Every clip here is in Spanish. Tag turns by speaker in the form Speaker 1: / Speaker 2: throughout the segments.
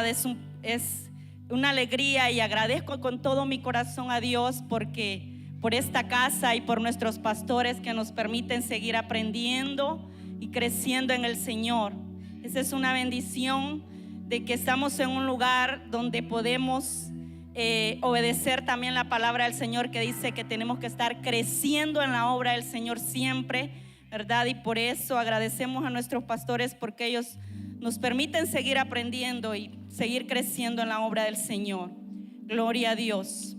Speaker 1: verdad es una alegría y agradezco con todo mi corazón a Dios por esta casa y por nuestros pastores que nos permiten seguir aprendiendo y creciendo en el Señor. Esa es una bendición de que estamos en un lugar donde podemos obedecer también la palabra del Señor, que dice que tenemos que estar creciendo en la obra del Señor siempre, ¿verdad? Y por eso agradecemos a nuestros pastores, porque ellos nos permiten seguir aprendiendo y seguir creciendo en la obra del Señor. Gloria a Dios.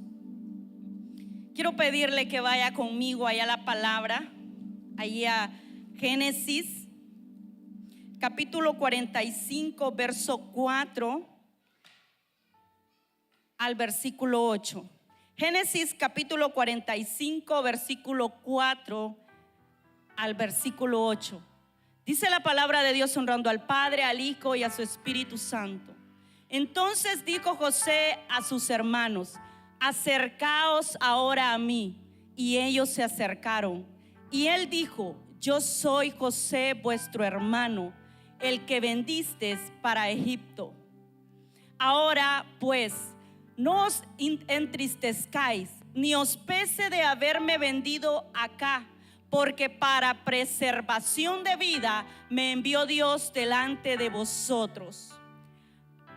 Speaker 1: Quiero pedirle que vaya conmigo allá a la palabra, allí a Génesis capítulo 45, verso 4 al versículo 8. Génesis capítulo 45, versículo 4 al versículo 8. Dice la palabra de Dios, honrando al Padre, al Hijo y a su Espíritu Santo. Entonces dijo José a sus hermanos: acercaos ahora a mí. Y ellos se acercaron. Y él dijo: yo soy José, vuestro hermano, el que vendisteis para Egipto. Ahora pues, no os entristezcáis, ni os pese de haberme vendido acá, porque para preservación de vida me envió Dios delante de vosotros.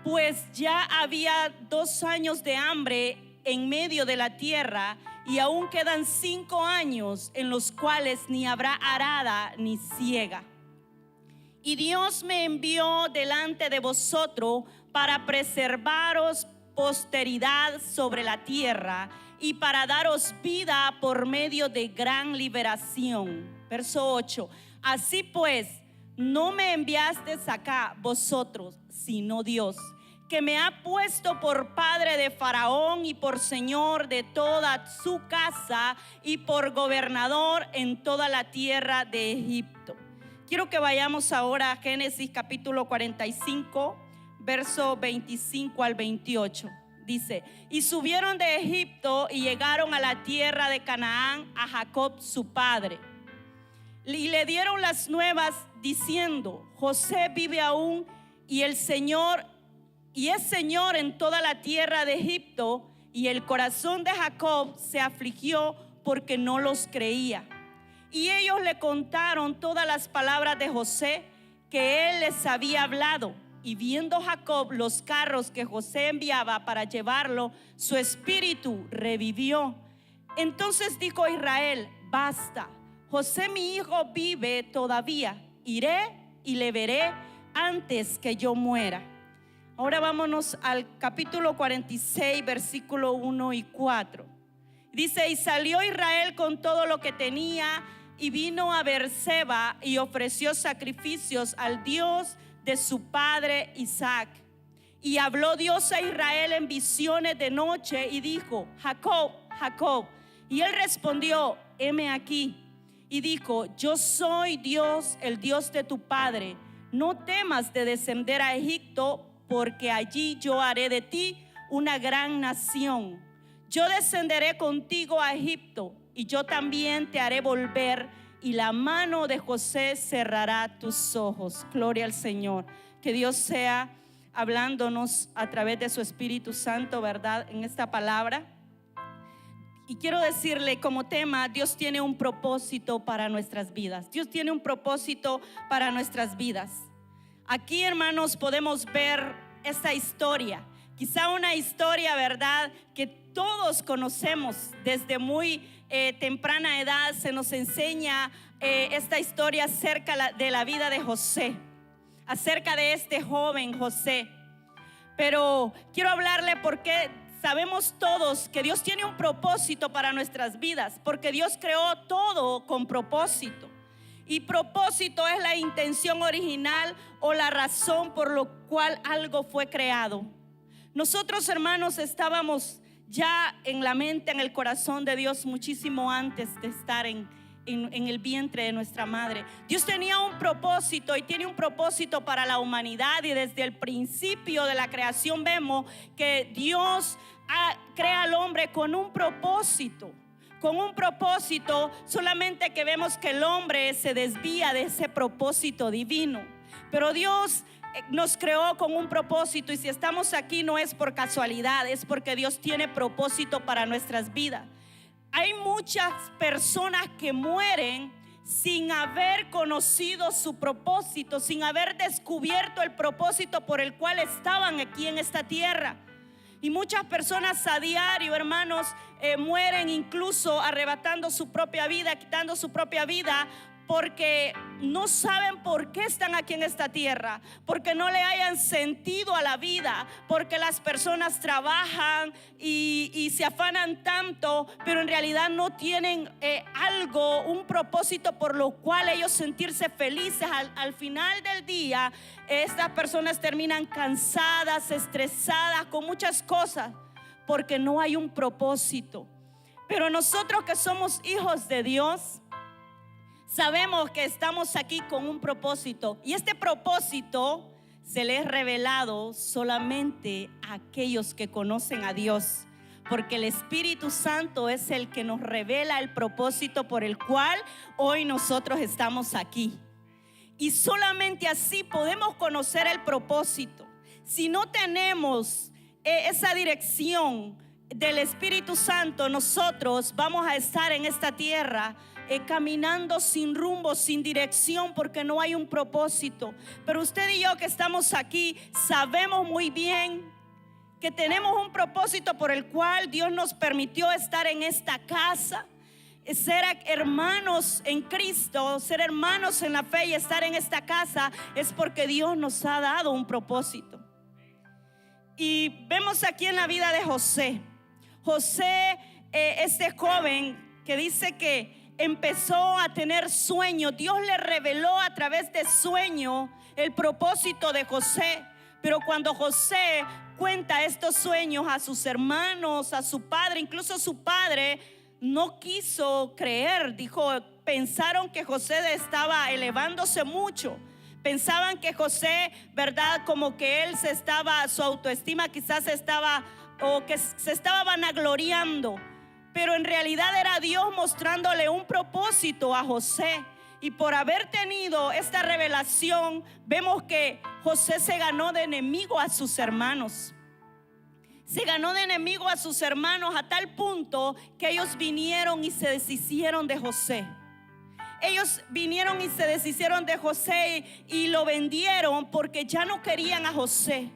Speaker 1: Pues ya había 2 años de hambre en medio de la tierra, y aún quedan 5 años en los cuales ni habrá arada ni siega. Y Dios me envió delante de vosotros para preservaros posteridad sobre la tierra y para daros vida por medio de gran liberación. Verso 8. Así pues, no me enviasteis acá vosotros, sino Dios, que me ha puesto por padre de Faraón y por señor de toda su casa y por gobernador en toda la tierra de Egipto. Quiero que vayamos ahora a Génesis capítulo 45, verso 25 al 28. Dice: y subieron de Egipto y llegaron a la tierra de Canaán a Jacob su padre. Y le dieron las nuevas diciendo: José vive aún y es Señor en toda la tierra de Egipto. Y el corazón de Jacob se afligió porque no los creía. Y ellos le contaron todas las palabras de José que él les había hablado. Y viendo Jacob los carros que José enviaba para llevarlo, su espíritu revivió. Entonces dijo Israel: basta, José mi hijo vive todavía. Iré y le veré antes que yo muera. Ahora vámonos al capítulo 46, versículo 1 y 4. Dice: y salió Israel con todo lo que tenía y vino a Beerseba y ofreció sacrificios al Dios de su padre Isaac. Y habló Dios a Israel en visiones de noche y dijo: Jacob, Jacob. Y él respondió: heme aquí. Y dijo: yo soy Dios, el Dios de tu padre. No temas de descender a Egipto, porque allí yo haré de ti una gran nación. Yo descenderé contigo a Egipto, y yo también te haré volver, y la mano de José cerrará tus ojos. Gloria al Señor. Que Dios sea hablándonos a través de su Espíritu Santo, ¿verdad?, en esta palabra. Y quiero decirle como tema: Dios tiene un propósito para nuestras vidas. Dios tiene un propósito para nuestras vidas. Aquí, hermanos, podemos ver esta historia. Quizá una historia, ¿verdad?, que todos conocemos. Desde muy temprana edad se nos enseña esta historia acerca de la vida de José, acerca de este joven José. Pero quiero hablarle porque sabemos todos que Dios tiene un propósito para nuestras vidas, porque Dios creó todo con propósito. Y propósito es la intención original o la razón por lo cual algo fue creado. Nosotros, hermanos, estábamos ya en la mente, en el corazón de Dios muchísimo antes de estar en el vientre de nuestra madre. Dios tenía un propósito y tiene un propósito para la humanidad, y desde el principio de la creación vemos que Dios crea al hombre con un propósito. Con un propósito, solamente que vemos que el hombre se desvía de ese propósito divino. Pero Dios nos creó con un propósito, y si estamos aquí no es por casualidad, es porque Dios tiene propósito para nuestras vidas. Hay muchas personas que mueren sin haber conocido su propósito, sin haber descubierto el propósito por el cual estaban aquí en esta tierra. Y muchas personas a diario, hermanos, mueren incluso arrebatando su propia vida, quitando su propia vida, porque no saben por qué están aquí en esta tierra, porque no le hayan sentido a la vida, porque las personas trabajan y se afanan tanto, pero en realidad no tienen algo, un propósito por lo cual ellos sentirse felices. Al final del día, estas personas terminan cansadas, estresadas, con muchas cosas, porque no hay un propósito. Pero nosotros que somos hijos de Dios, sabemos que estamos aquí con un propósito, y este propósito se le es revelado solamente a aquellos que conocen a Dios, porque el Espíritu Santo es el que nos revela el propósito por el cual hoy nosotros estamos aquí. Y solamente así podemos conocer el propósito. Si no tenemos esa dirección del Espíritu Santo, nosotros vamos a estar en esta tierra caminando sin rumbo, sin dirección, porque no hay un propósito. Pero usted y yo que estamos aquí sabemos muy bien que tenemos un propósito por el cual Dios nos permitió estar en esta casa, ser hermanos en Cristo, ser hermanos en la fe y estar en esta casa es porque Dios nos ha dado un propósito. Y vemos aquí en la vida de José, este joven que dice que empezó a tener sueños. Dios le reveló a través de sueños el propósito de José. Pero cuando José cuenta estos sueños a sus hermanos, a su padre, incluso su padre no quiso creer. Pensaron que José estaba elevándose mucho. Pensaban que José, verdad, como que él su autoestima quizás que se estaba vanagloriando. Pero en realidad era Dios mostrándole un propósito a José. Y por haber tenido esta revelación, vemos que José se ganó de enemigo a sus hermanos. Se ganó de enemigo a sus hermanos a tal punto que ellos vinieron y se deshicieron de José. Ellos vinieron y se deshicieron de José y lo vendieron porque ya no querían a José.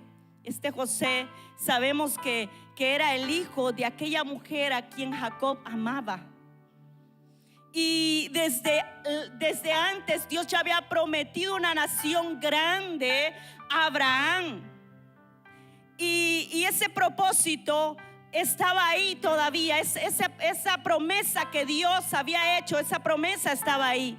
Speaker 1: Este José sabemos que era el hijo de aquella mujer a quien Jacob amaba. Y desde antes Dios ya había prometido una nación grande a Abraham. Y ese propósito estaba ahí todavía. Esa promesa que Dios había hecho, esa promesa estaba ahí.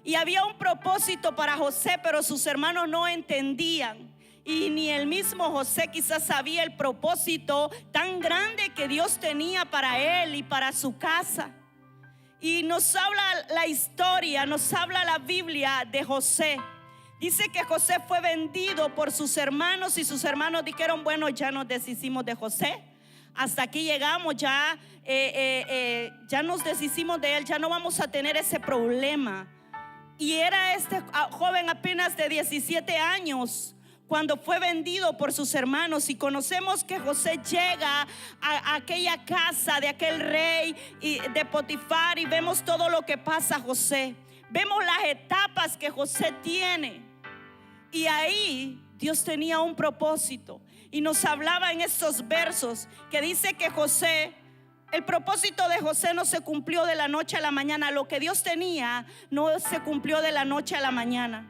Speaker 1: Y había un propósito para José, pero sus hermanos no entendían. Y ni el mismo José quizás sabía el propósito tan grande que Dios tenía para él y para su casa. Y nos habla la historia, nos habla la Biblia de José. Dice que José fue vendido por sus hermanos y sus hermanos dijeron: bueno, ya nos deshicimos de José. Hasta aquí llegamos, ya nos deshicimos de él, ya no vamos a tener ese problema. Y era este joven apenas de 17 años cuando fue vendido por sus hermanos. Y conocemos que José llega a aquella casa de aquel rey de Potifar, y vemos todo lo que pasa José. Vemos las etapas que José tiene. Y ahí Dios tenía un propósito. Y nos hablaba en estos versos que dice que el propósito de José no se cumplió de la noche a la mañana. Lo que Dios tenía no se cumplió de la noche a la mañana.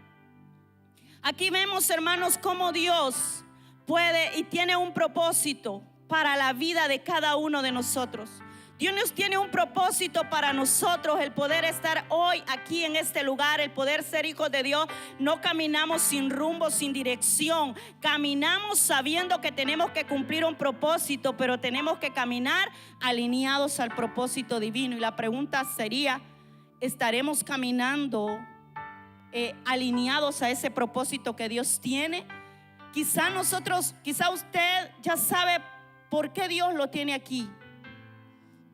Speaker 1: Aquí vemos, hermanos, cómo Dios puede y tiene un propósito para la vida de cada uno de nosotros. Dios nos tiene un propósito para nosotros, el poder estar hoy aquí en este lugar, el poder ser hijos de Dios. No caminamos sin rumbo, sin dirección. Caminamos sabiendo que tenemos que cumplir un propósito, pero tenemos que caminar alineados al propósito divino. Y la pregunta sería: ¿estaremos caminando alineados a ese propósito que Dios tiene? Quizá usted ya sabe por qué Dios lo tiene aquí.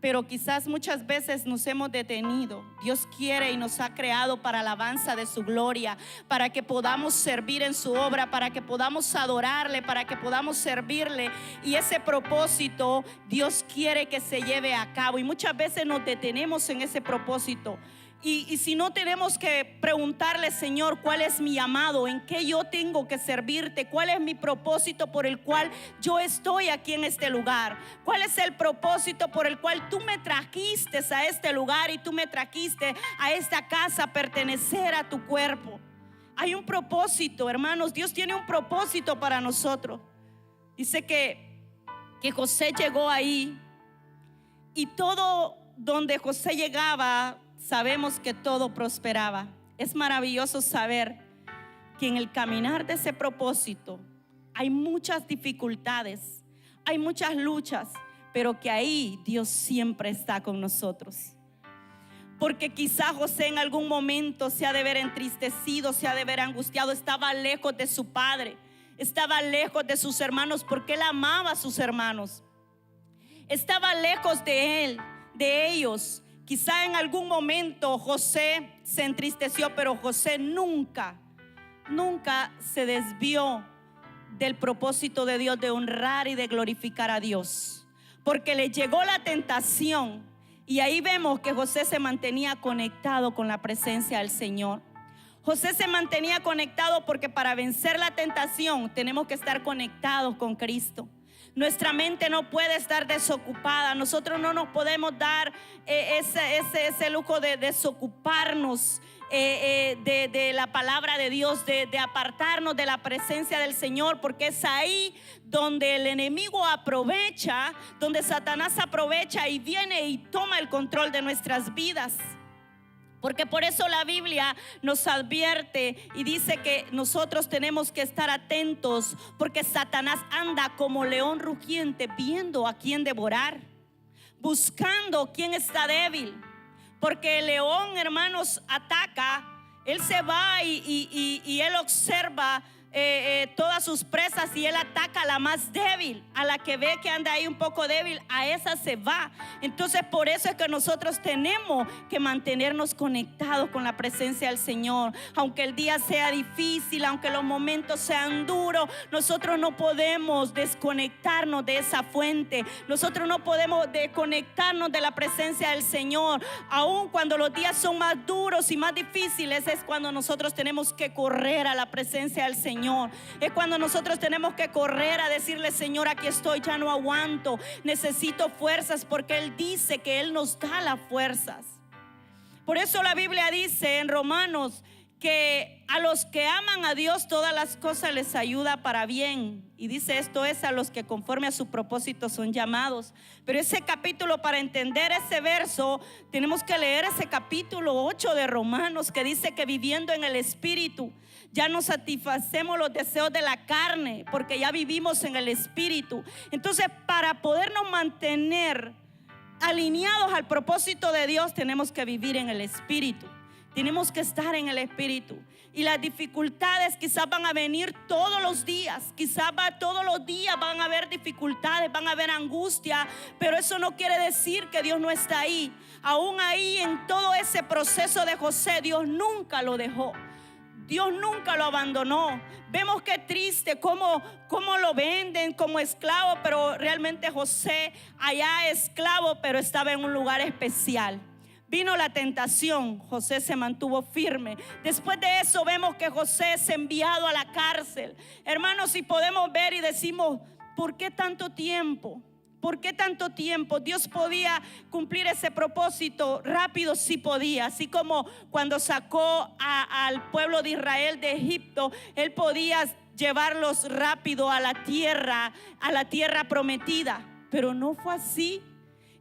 Speaker 1: pero quizás muchas veces nos hemos detenido. Dios quiere y nos ha creado para alabanza de su gloria, para que podamos servir en su obra, para que podamos adorarle, para que podamos servirle. Y ese propósito Dios quiere que se lleve a cabo, y muchas veces nos detenemos en ese propósito. Y si no, tenemos que preguntarle: Señor, ¿cuál es mi llamado? ¿En qué yo tengo que servirte? ¿Cuál es mi propósito por el cual yo estoy aquí en este lugar? ¿Cuál es el propósito por el cual tú me trajiste a este lugar y tú me trajiste a esta casa a pertenecer a tu cuerpo? Hay un propósito, hermanos. Dios tiene un propósito para nosotros. Dice que José llegó ahí, y todo donde José llegaba, sabemos que todo prosperaba. Es maravilloso saber que en el caminar de ese propósito hay muchas dificultades, hay muchas luchas, pero que ahí Dios siempre está con nosotros. Porque quizá José en algún momento se ha de ver entristecido, se ha de ver angustiado. Estaba lejos de su padre, estaba lejos de sus hermanos, porque él amaba a sus hermanos. Estaba lejos de él, de ellos. Quizá en algún momento José se entristeció, pero José nunca se desvió del propósito de Dios de honrar y de glorificar a Dios, porque le llegó la tentación, y ahí vemos que José se mantenía conectado con la presencia del Señor. José se mantenía conectado porque para vencer la tentación tenemos que estar conectados con Cristo. Nuestra mente no puede estar desocupada. Nosotros no nos podemos dar ese lujo de desocuparnos de la palabra de Dios, de apartarnos de la presencia del Señor, porque es ahí donde el enemigo aprovecha, donde Satanás aprovecha y viene y toma el control de nuestras vidas. Porque por eso la Biblia nos advierte y dice que nosotros tenemos que estar atentos, porque Satanás anda como león rugiente, viendo a quién devorar, buscando quién está débil. Porque el león, hermanos, ataca, él se va y él observa todas sus presas, y él ataca a la más débil, a la que ve que anda ahí un poco débil, a esa se va. Entonces por eso es que nosotros tenemos que mantenernos conectados con la presencia del Señor. Aunque el día sea difícil, aunque los momentos sean duros, nosotros no podemos desconectarnos de esa fuente. Nosotros no podemos desconectarnos de la presencia del Señor. Aun cuando los días son más duros y más difíciles, es cuando nosotros tenemos que correr a la presencia del Señor. Es cuando nosotros tenemos que correr a decirle: Señor, aquí estoy, ya no aguanto, necesito fuerzas, porque Él dice que Él nos da las fuerzas. Por eso la Biblia dice en Romanos que a los que aman a Dios todas las cosas les ayuda para bien. Y dice: esto es a los que conforme a su propósito son llamados. Pero ese capítulo, para entender ese verso, tenemos que leer ese capítulo 8 de Romanos, que dice que viviendo en el Espíritu ya no satisfacemos los deseos de la carne, porque ya vivimos en el Espíritu. Entonces, para podernos mantener alineados al propósito de Dios, tenemos que vivir en el Espíritu. Tenemos que estar en el Espíritu. Y las dificultades quizás van a venir todos los días. Todos los días van a haber dificultades, van a haber angustia. Pero eso no quiere decir que Dios no está ahí. Aún ahí, en todo ese proceso de José, Dios nunca lo dejó. Dios nunca lo abandonó. Vemos que triste cómo lo venden como esclavo, pero realmente José allá esclavo, pero estaba en un lugar especial. Vino la tentación, José se mantuvo firme. Después de eso vemos que José es enviado a la cárcel. Hermanos, si podemos ver y decimos: ¿por qué tanto tiempo? ¿Por qué tanto tiempo? Dios podía cumplir ese propósito rápido, sí podía. Así como cuando sacó al pueblo de Israel de Egipto, Él podía llevarlos rápido a la tierra prometida. Pero no fue así.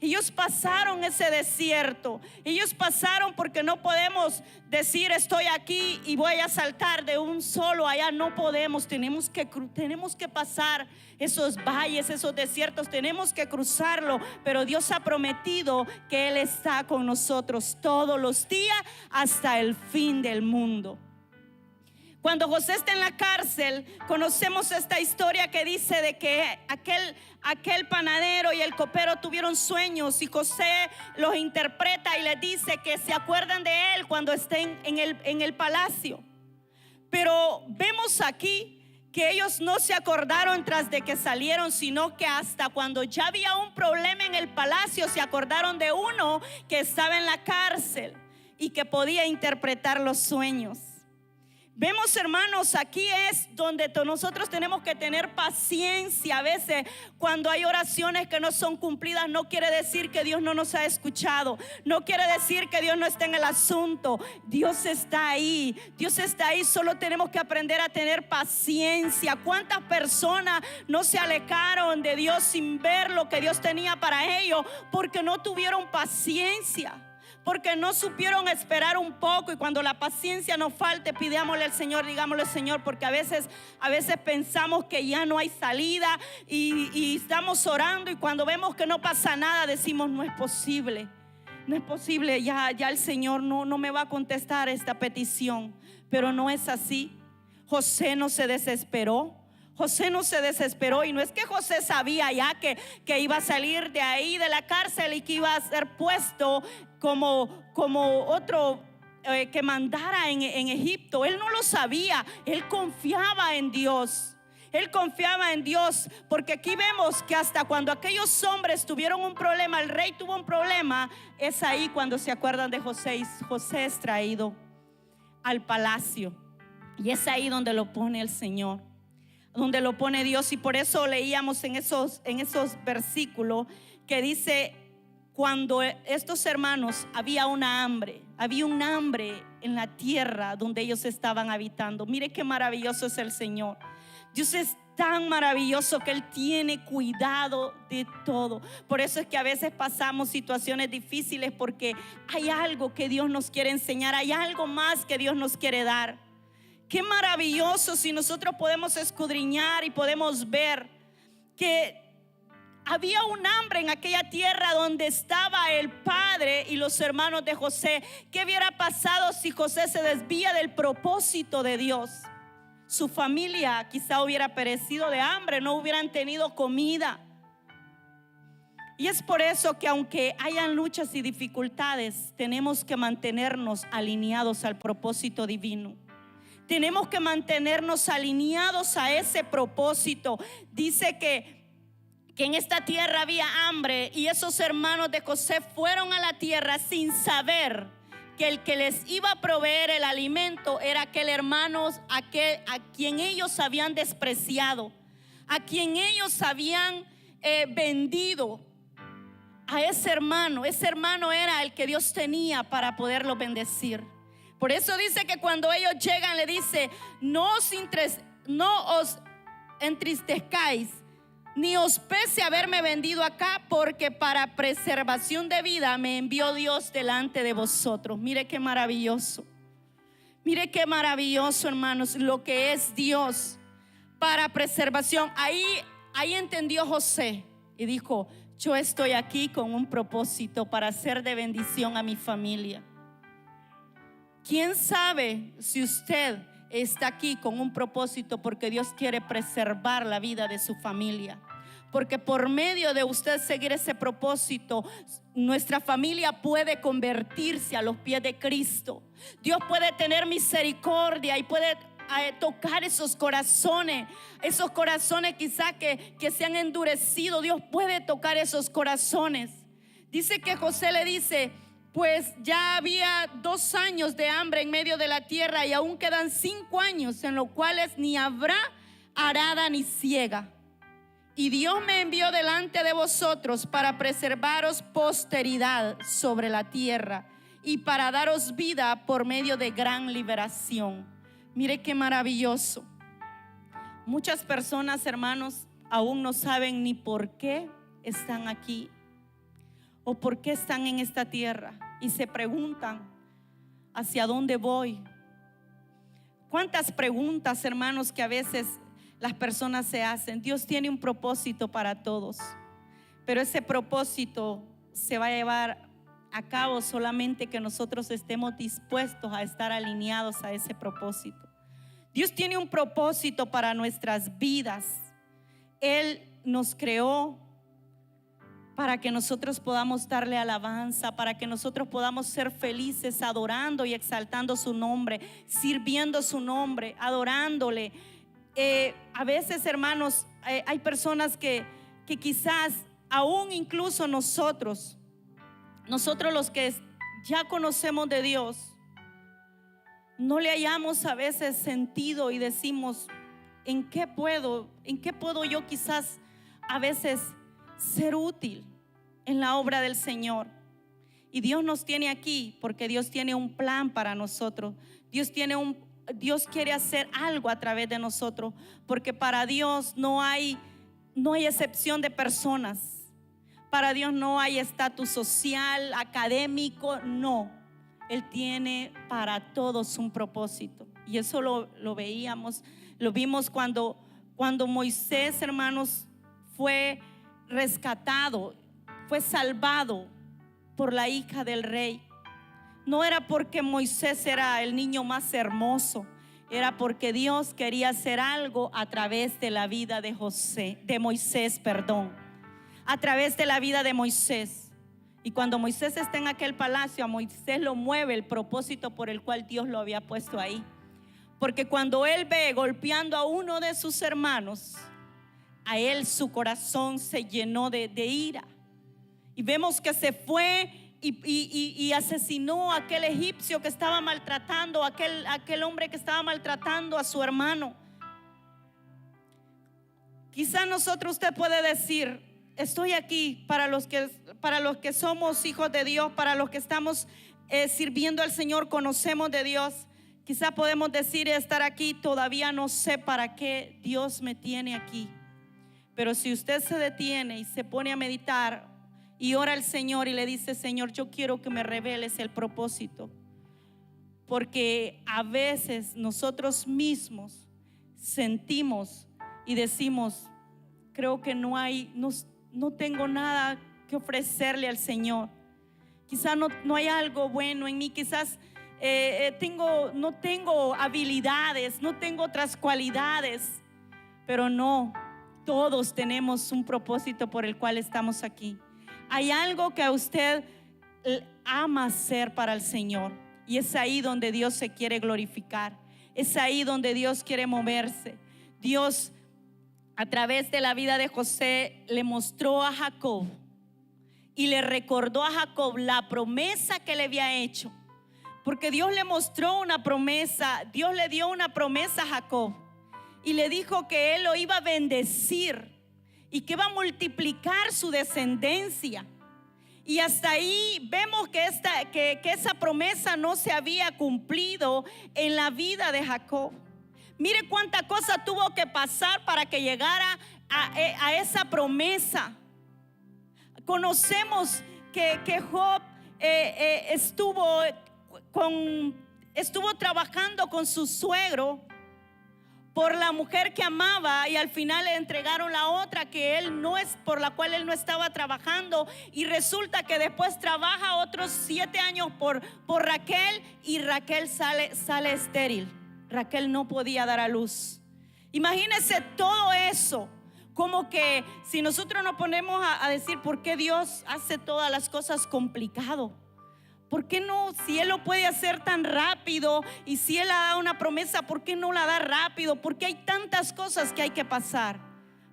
Speaker 1: Ellos pasaron ese desierto. Ellos pasaron, porque no podemos decir: estoy aquí y voy a saltar de un solo allá. No podemos. Tenemos que pasar esos valles, esos desiertos. Tenemos que cruzarlo. Pero Dios ha prometido que Él está con nosotros todos los días hasta el fin del mundo. Cuando José está en la cárcel, conocemos esta historia que dice de que aquel panadero y el copero tuvieron sueños, y José los interpreta y les dice que se acuerdan de él cuando estén en el palacio. Pero vemos aquí que ellos no se acordaron tras de que salieron, sino que hasta cuando ya había un problema en el palacio se acordaron de uno que estaba en la cárcel y que podía interpretar los sueños. Vemos, hermanos, aquí es donde nosotros tenemos que tener paciencia. A veces cuando hay oraciones que no son cumplidas, no quiere decir que Dios no nos ha escuchado, no quiere decir que Dios no está en el asunto. Dios está ahí, Dios está ahí, solo tenemos que aprender a tener paciencia. ¿Cuántas personas no se alejaron de Dios sin ver lo que Dios tenía para ellos porque no tuvieron paciencia? Porque no supieron esperar un poco, y cuando la paciencia nos falte, pidámosle al Señor, digámosle: Señor, porque a veces pensamos que ya no hay salida y estamos orando, y cuando vemos que no pasa nada decimos: no es posible, no es posible, ya el Señor no me va a contestar esta petición. Pero no es así. José no se desesperó. José no se desesperó, y no es que José sabía ya que iba a salir de ahí de la cárcel y que iba a ser puesto como otro que mandara en Egipto. Él no lo sabía, él confiaba en Dios. Él confiaba en Dios, porque aquí vemos que hasta cuando aquellos hombres tuvieron un problema, el rey tuvo un problema, es ahí cuando se acuerdan de José, y José es traído al palacio, y es ahí donde lo pone el Señor, donde lo pone Dios. Y por eso leíamos en esos versículos que dice: cuando estos hermanos había un hambre en la tierra donde ellos estaban habitando. Mire qué maravilloso es el Señor. Dios es tan maravilloso que Él tiene cuidado de todo. Por eso es que a veces pasamos situaciones difíciles, porque hay algo que Dios nos quiere enseñar, hay algo más que Dios nos quiere dar. Qué maravilloso si nosotros podemos escudriñar y podemos ver que había un hambre en aquella tierra donde estaba el padre y los hermanos de José. ¿Qué hubiera pasado si José se desvía del propósito de Dios? Su familia quizá hubiera perecido de hambre, no hubieran tenido comida. Y es por eso que aunque hayan luchas y dificultades, tenemos que mantenernos alineados al propósito divino. Tenemos que mantenernos alineados a ese propósito. Dice que en esta tierra había hambre, y esos hermanos de José fueron a la tierra sin saber que el que les iba a proveer el alimento era aquel hermano a quien ellos habían despreciado, a quien ellos habían vendido. A ese hermano era el que Dios tenía para poderlo bendecir. Por eso dice que cuando ellos llegan le dice: no os entristezcáis, ni os pese haberme vendido acá, porque para preservación de vida me envió Dios delante de vosotros. Mire qué maravilloso. Mire qué maravilloso, hermanos, lo que es Dios para preservación. Ahí entendió José y dijo: yo estoy aquí con un propósito para ser de bendición a mi familia. ¿Quién sabe si usted está aquí con un propósito porque Dios quiere preservar la vida de su familia? Porque por medio de usted seguir ese propósito, nuestra familia puede convertirse a los pies de Cristo. Dios puede tener misericordia y puede tocar esos corazones quizá que se han endurecido. Dios puede tocar esos corazones. Dice que José le dice: pues ya había 2 años de hambre en medio de la tierra, y aún quedan 5 años en los cuales ni habrá arada ni siega. Y Dios me envió delante de vosotros para preservaros posteridad sobre la tierra y para daros vida por medio de gran liberación. Mire qué maravilloso. Muchas personas, hermanos, aún no saben ni por qué están aquí o por qué están en esta tierra, y se preguntan: ¿hacia dónde voy? ¿Cuántas preguntas, hermanos, que a veces las personas se hacen? Dios tiene un propósito para todos, pero ese propósito se va a llevar a cabo solamente que nosotros estemos dispuestos a estar alineados a ese propósito. Dios tiene un propósito para nuestras vidas. Él nos creó para que nosotros podamos darle alabanza, para que nosotros podamos ser felices adorando y exaltando su nombre, sirviendo su nombre, adorándole. A veces, hermanos, hay personas que quizás aún incluso nosotros los que ya conocemos de Dios, no le hallamos a veces sentido y decimos, ¿en qué puedo yo quizás a veces ser útil en la obra del Señor? Y Dios nos tiene aquí porque Dios tiene un plan para nosotros. Dios quiere hacer algo a través de nosotros, porque para Dios no hay excepción de personas. Para Dios no hay estatus social, académico, no. Él tiene para todos un propósito. Y eso lo veíamos, lo vimos cuando Moisés, hermanos, fue rescatado, fue salvado por la hija del rey. No era porque Moisés era el niño más hermoso, era porque Dios quería hacer algo a través de la vida de Moisés, a través de la vida de Moisés. Y cuando Moisés está en aquel palacio, a Moisés lo mueve el propósito por el cual Dios lo había puesto ahí. Porque cuando él ve golpeando a uno de sus hermanos, a él su corazón se llenó de ira. Y vemos que se fue y asesinó a aquel egipcio que estaba maltratando, aquel hombre que estaba maltratando a su hermano. Quizá usted puede decir, estoy aquí para los que somos hijos de Dios, para los que estamos sirviendo al Señor, conocemos de Dios. Quizá podemos decir, estar aquí, todavía no sé para qué Dios me tiene aquí. Pero si usted se detiene y se pone a meditar y ora al Señor y le dice, Señor, yo quiero que me reveles el propósito. Porque a veces nosotros mismos sentimos y decimos, creo que no tengo nada que ofrecerle al Señor. Quizás no hay algo bueno en mí. Quizás no tengo habilidades, no tengo otras cualidades. Pero no, todos tenemos un propósito por el cual estamos aquí. Hay algo que a usted ama hacer para el Señor, y es ahí donde Dios se quiere glorificar. Es ahí donde Dios quiere moverse. Dios, a través de la vida de José, le mostró a Jacob y le recordó a Jacob la promesa que le había hecho. Porque Dios le mostró una promesa, Dios le dio una promesa a Jacob y le dijo que él lo iba a bendecir y que iba a multiplicar su descendencia. Y hasta ahí vemos que esa promesa no se había cumplido en la vida de Jacob. Mire cuánta cosa tuvo que pasar para que llegara a esa promesa. Conocemos que Job estuvo trabajando con su suegro por la mujer que amaba, y al final le entregaron la otra por la cual él no estaba trabajando, y resulta que después trabaja otros 7 años por Raquel, y Raquel sale estéril. Raquel no podía dar a luz. Imagínense todo eso. Como que si nosotros nos ponemos a decir, ¿por qué Dios hace todas las cosas complicado? ¿Por qué no? Si Él lo puede hacer tan rápido, y si Él ha dado una promesa, ¿por qué no la da rápido? Porque hay tantas cosas que hay que pasar.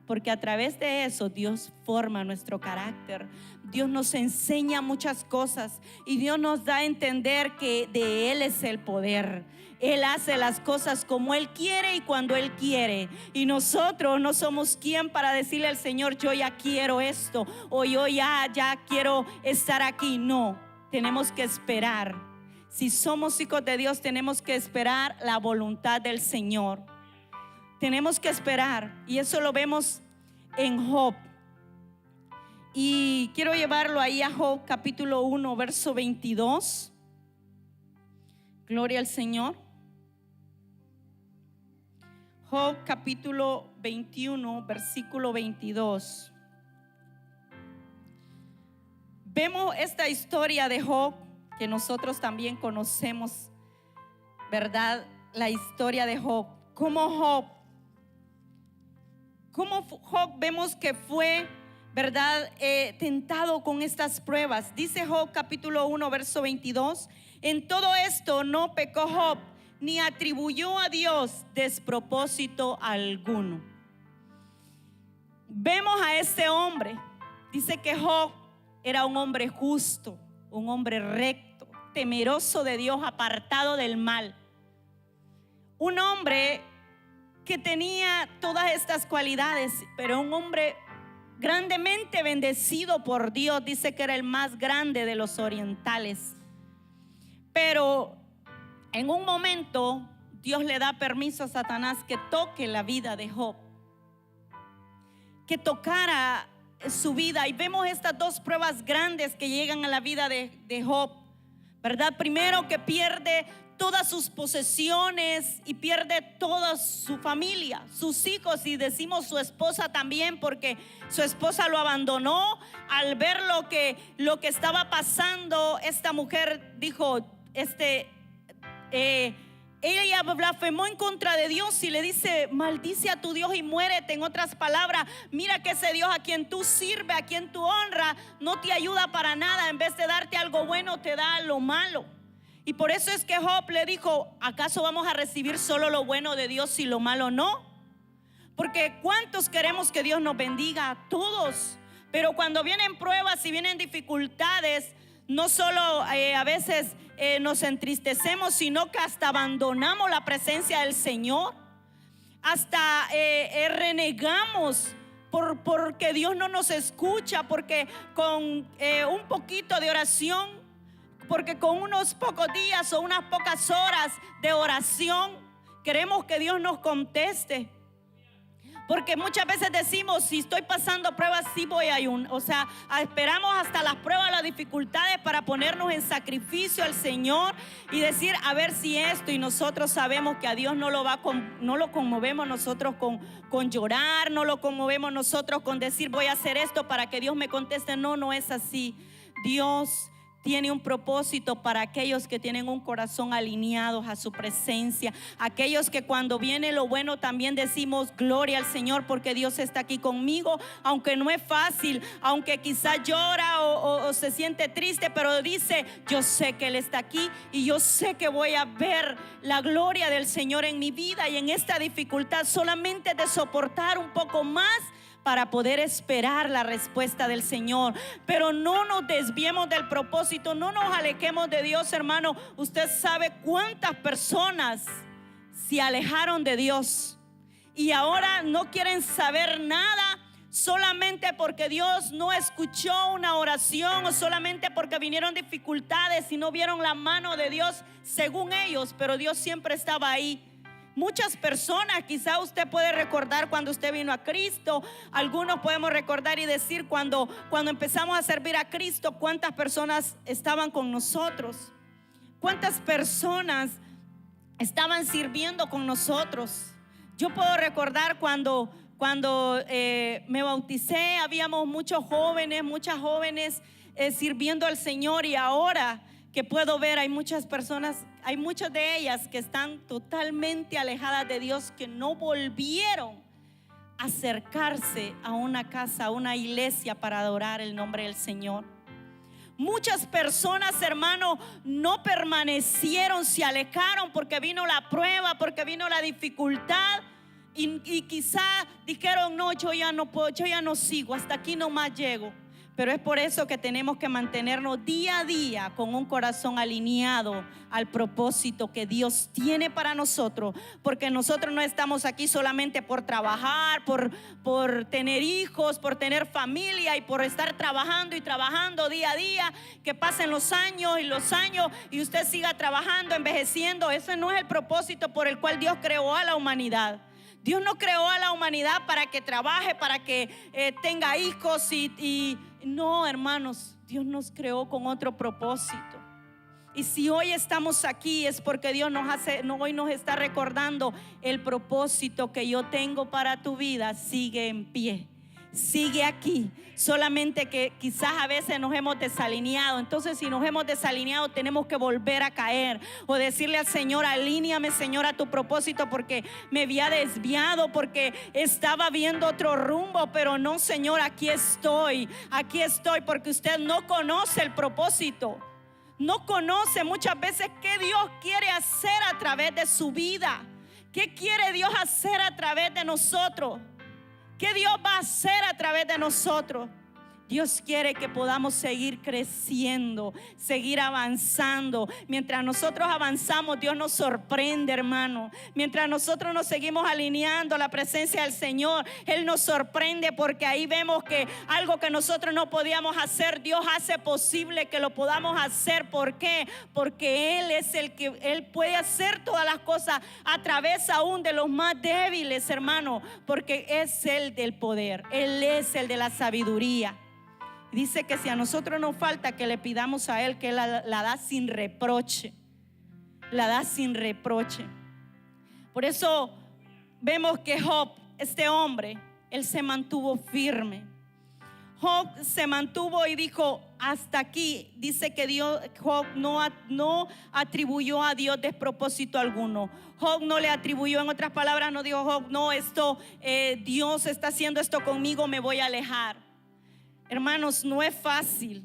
Speaker 1: Porque a través de eso Dios forma nuestro carácter. Dios nos enseña muchas cosas, y Dios nos da a entender que de Él es el poder. Él hace las cosas como Él quiere y cuando Él quiere. Y nosotros no somos quien para decirle al Señor, yo ya quiero esto, o yo ya quiero estar aquí. No, tenemos que esperar. Si somos hijos de Dios, tenemos que esperar la voluntad del Señor. Tenemos que esperar, y eso lo vemos en Job. Y quiero llevarlo ahí a Job capítulo 1 verso 22. Gloria al Señor. Job capítulo 21 versículo 22. Vemos esta historia de Job que nosotros también conocemos, ¿verdad? La historia de Job. como Job. Como Job vemos que fue, ¿verdad? Tentado con estas pruebas. Dice Job capítulo 1 verso 22: en todo esto no pecó Job, ni atribuyó a Dios despropósito alguno. Vemos a este hombre. Dice que Job era un hombre justo, un hombre recto, temeroso de Dios, apartado del mal. Un hombre que tenía todas estas cualidades, pero un hombre grandemente bendecido por Dios. Dice que era el más grande de los orientales. Pero en un momento Dios le da permiso a Satanás que toque la vida de Job, que tocara su vida. Y vemos estas dos pruebas grandes que llegan a la vida de Job, ¿verdad? Primero, que pierde todas sus posesiones y pierde toda su familia, sus hijos, y decimos su esposa también, porque su esposa lo abandonó. Al ver lo que estaba pasando, esta mujer dijo, ella blasfemó en contra de Dios y le dice: maldice a tu Dios y muérete. En otras palabras, mira que ese Dios a quien tú sirves, a quien tú honras, no te ayuda para nada. En vez de darte algo bueno, te da lo malo. Y por eso es que Job le dijo: ¿acaso vamos a recibir solo lo bueno de Dios y lo malo no? Porque ¿cuántos queremos que Dios nos bendiga? Todos. Pero cuando vienen pruebas y vienen dificultades, no solo a veces nos entristecemos, sino que hasta abandonamos la presencia del Señor. Hasta renegamos porque Dios no nos escucha, porque con un poquito de oración, porque con unos pocos días o unas pocas horas de oración queremos que Dios nos conteste. Porque muchas veces decimos: si estoy pasando pruebas, sí voy a o sea, esperamos hasta las pruebas, las dificultades, para ponernos en sacrificio al Señor y decir: a ver si esto. Y nosotros sabemos que a Dios no lo conmovemos nosotros con llorar, no lo conmovemos nosotros con decir: voy a hacer esto para que Dios me conteste. No, no es así. Dios tiene un propósito para aquellos que tienen un corazón alineado a su presencia. Aquellos que cuando viene lo bueno también decimos: gloria al Señor, porque Dios está aquí conmigo. Aunque no es fácil, aunque quizás llora o se siente triste, pero dice: yo sé que Él está aquí y yo sé que voy a ver la gloria del Señor en mi vida. Y en esta dificultad solamente de soportar un poco más para poder esperar la respuesta del Señor. Pero no nos desviemos del propósito, no nos alejemos de Dios, hermano. Usted sabe cuántas personas se alejaron de Dios y ahora no quieren saber nada, solamente porque Dios no escuchó una oración, o solamente porque vinieron dificultades y no vieron la mano de Dios según ellos. Pero Dios siempre estaba ahí. Muchas personas, quizá usted puede recordar cuando usted vino a Cristo. Algunos podemos recordar y decir cuando empezamos a servir a Cristo, cuántas personas estaban con nosotros, cuántas personas estaban sirviendo con nosotros. Yo puedo recordar cuando me bauticé, habíamos muchas jóvenes sirviendo al Señor. Y ahora que puedo ver, hay muchas personas, hay muchas de ellas que están totalmente alejadas de Dios, que no volvieron a acercarse a una casa, a una iglesia, para adorar el nombre del Señor. Muchas personas, hermano, no permanecieron, se alejaron porque vino la prueba, porque vino la dificultad. Y quizá dijeron: no, yo ya no puedo, yo ya no sigo, hasta aquí nomás llego. Pero es por eso que tenemos que mantenernos día a día con un corazón alineado al propósito que Dios tiene para nosotros. Porque nosotros no estamos aquí solamente por trabajar, por tener hijos, por tener familia y por estar trabajando y trabajando día a día. Que pasen los años y usted siga trabajando, envejeciendo. Ese no es el propósito por el cual Dios creó a la humanidad. Dios no creó a la humanidad para que trabaje, para que tenga hijos y no, hermanos. Dios nos creó con otro propósito. Y si hoy estamos aquí es porque Dios hoy nos está recordando: el propósito que yo tengo para tu vida sigue en pie. sigue aquí. Solamente que quizás a veces nos hemos desalineado. Entonces, si nos hemos desalineado, tenemos que volver a caer o decirle al Señor: alíneame, Señor, a tu propósito, porque me había desviado, porque estaba viendo otro rumbo. Pero no, Señor, aquí estoy, porque usted no conoce el propósito. No conoce muchas veces qué Dios quiere hacer a través de su vida. ¿Qué quiere Dios hacer a través de nosotros? ¿Qué Dios va a hacer a través de nosotros? Dios quiere que podamos seguir creciendo, seguir avanzando. Mientras nosotros avanzamos, Dios nos sorprende, hermano. Mientras nosotros nos seguimos alineando a la presencia del Señor, Él nos sorprende, porque ahí vemos que algo que nosotros no podíamos hacer, Dios hace posible que lo podamos hacer. ¿Por qué? Porque Él es el que Él puede hacer todas las cosas a través aún de los más débiles, hermano, porque es el del poder, Él es el de la sabiduría. Dice que si a nosotros nos falta, que le pidamos a Él, que Él la da sin reproche. La da sin reproche. Por eso vemos que Job, este hombre, él se mantuvo firme. Job se mantuvo y dijo: hasta aquí. Dice que Job no atribuyó a Dios despropósito alguno. Job no le atribuyó, en otras palabras, no dijo Job: no, Dios está haciendo esto conmigo, me voy a alejar. Hermanos, no es fácil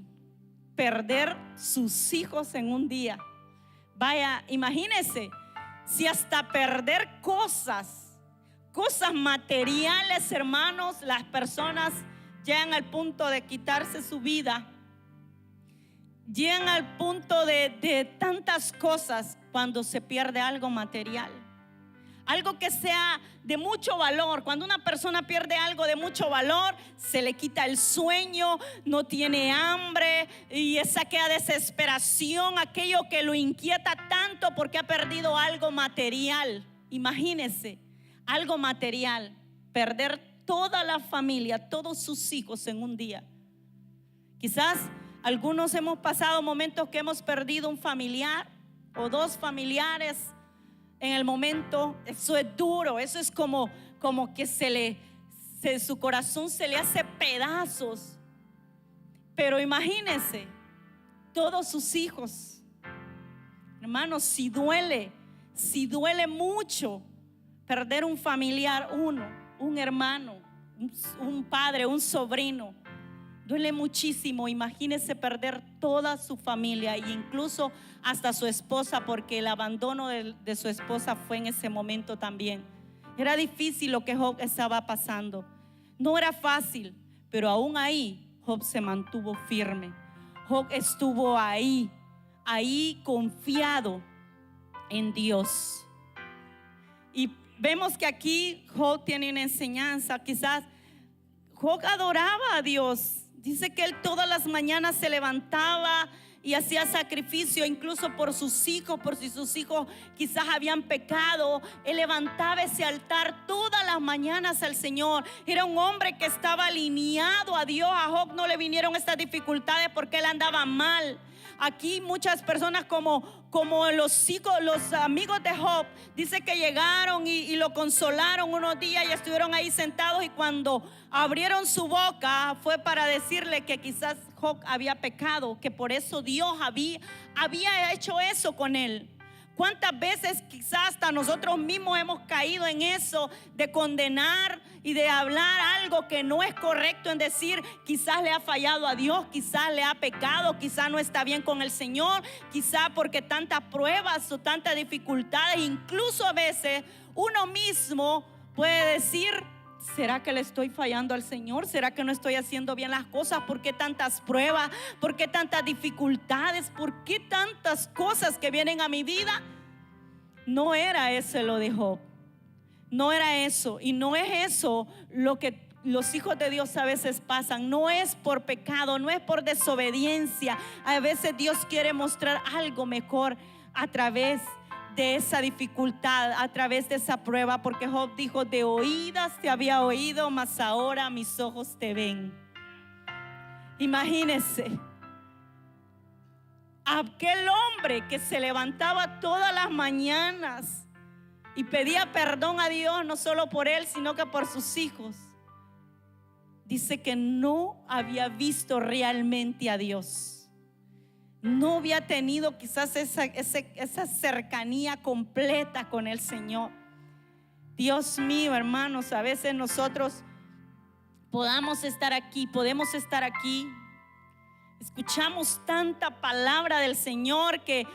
Speaker 1: perder sus hijos en un día. Vaya, imagínense, si hasta perder cosas materiales, hermanos, las personas llegan al punto de quitarse su vida, llegan al punto de tantas cosas cuando se pierde algo material. Algo que sea de mucho valor. Cuando una persona pierde algo de mucho valor, se le quita el sueño, no tiene hambre, y esa queda desesperación, aquello que lo inquieta tanto porque ha perdido algo material. Imagínese, algo material, perder toda la familia, todos sus hijos en un día. Quizás algunos hemos pasado momentos que hemos perdido un familiar o dos familiares. En el momento, eso es duro, eso es como que su corazón se le hace pedazos. Pero imagínense, todos sus hijos, hermanos, si duele mucho perder un familiar, un hermano, un padre, un sobrino. Duele muchísimo. Imagínese perder toda su familia e incluso hasta su esposa, porque el abandono de su esposa fue en ese momento también. Era difícil lo que Job estaba pasando. No era fácil, pero aún ahí Job se mantuvo firme. Job estuvo ahí confiado en Dios. Y vemos que aquí Job tiene una enseñanza. Quizás Job adoraba a Dios. Dice que él todas las mañanas se levantaba y hacía sacrificio, incluso por sus hijos, por si sus hijos quizás habían pecado. Él levantaba ese altar todas las mañanas al Señor. Era un hombre que estaba alineado a Dios. A Job no le vinieron estas dificultades porque él andaba mal. Aquí muchas personas como los amigos de Job, dice que llegaron y lo consolaron unos días y estuvieron ahí sentados, y cuando abrieron su boca fue para decirle que quizás Job había pecado, que por eso Dios había hecho eso con él. ¿Cuántas veces quizás hasta nosotros mismos hemos caído en eso de condenar y de hablar algo que no es correcto, en decir quizás le ha fallado a Dios, quizás le ha pecado, quizás no está bien con el Señor, quizás porque tantas pruebas o tantas dificultades? Incluso a veces uno mismo puede decir: ¿será que le estoy fallando al Señor? ¿Será que no estoy haciendo bien las cosas? ¿Por qué tantas pruebas? ¿Por qué tantas dificultades? ¿Por qué tantas cosas que vienen a mi vida? No era eso lo de Job. No era eso. Y no es eso lo que los hijos de Dios a veces pasan. No es por pecado, no es por desobediencia. A veces Dios quiere mostrar algo mejor a través de esa dificultad, a través de esa prueba, porque Job dijo: de oídas te había oído, mas ahora mis ojos te ven. Imagínense, aquel hombre que se levantaba todas las mañanas y pedía perdón a Dios, no solo por él, sino que por sus hijos. dice que no había visto realmente a Dios. No había tenido quizás esa cercanía completa con el Señor. Dios mío, hermanos, a veces nosotros podemos estar aquí, escuchamos tanta palabra del Señor que,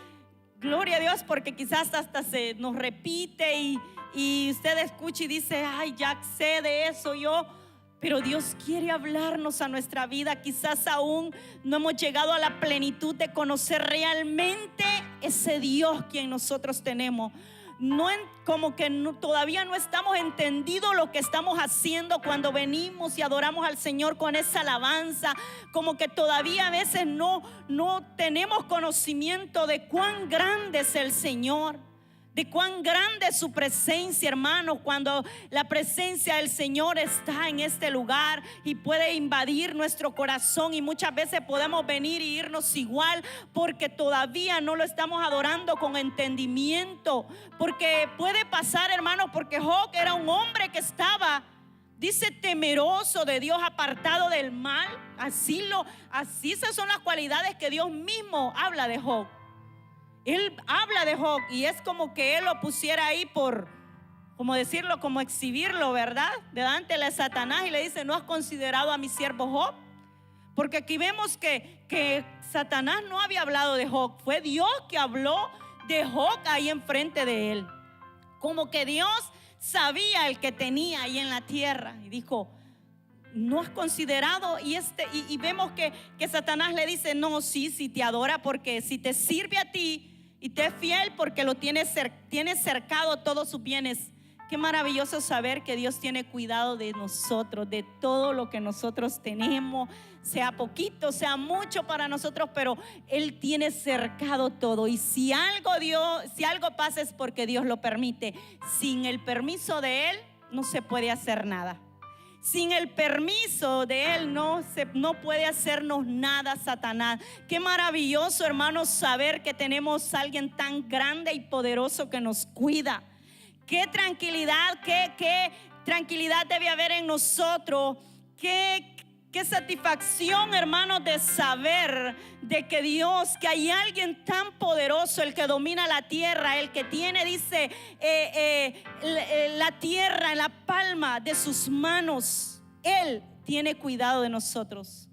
Speaker 1: gloria a Dios, porque quizás hasta se nos repite y usted escucha y dice, ay, ya sé de eso yo. Pero Dios quiere hablarnos a nuestra vida. Quizás aún no hemos llegado a la plenitud de conocer realmente ese Dios que nosotros tenemos. Todavía no estamos entendido lo que estamos haciendo cuando venimos y adoramos al Señor con esa alabanza. Como que todavía a veces no tenemos conocimiento de cuán grande es el Señor, de cuán grande es su presencia, hermanos. Cuando la presencia del Señor está en este lugar y puede invadir nuestro corazón, y muchas veces podemos venir y irnos igual porque todavía no lo estamos adorando con entendimiento. Porque puede pasar, hermanos, porque Job era un hombre que estaba, dice, temeroso de Dios, apartado del mal. Así esas son las cualidades que Dios mismo habla de Job. Él habla de Job y es como que él lo pusiera ahí por, como decirlo, como exhibirlo, ¿verdad? Delante de Satanás, y le dice, ¿no has considerado a mi siervo Job? Porque aquí vemos que Satanás no había hablado de Job, fue Dios que habló de Job ahí enfrente de él. Como que Dios sabía el que tenía ahí en la tierra y dijo, ¿no has considerado? Y vemos que Satanás le dice, no, sí te adora, porque si te sirve a ti y te es fiel, porque lo tiene cercado todos sus bienes. Qué maravilloso saber que Dios tiene cuidado de nosotros, de todo lo que nosotros tenemos, sea poquito, sea mucho para nosotros, pero Él tiene cercado todo. Y si algo pasa es porque Dios lo permite. Sin el permiso de Él no se puede hacer nada. Sin el permiso de Él no puede hacernos nada Satanás. Qué maravilloso, hermanos, saber que tenemos a alguien tan grande y poderoso que nos cuida. Qué tranquilidad, qué tranquilidad debe haber en nosotros. Qué satisfacción, hermanos, de saber de que Dios, que hay alguien tan poderoso, el que domina la tierra, el que tiene, dice, la tierra en la palma de sus manos. Él tiene cuidado de nosotros.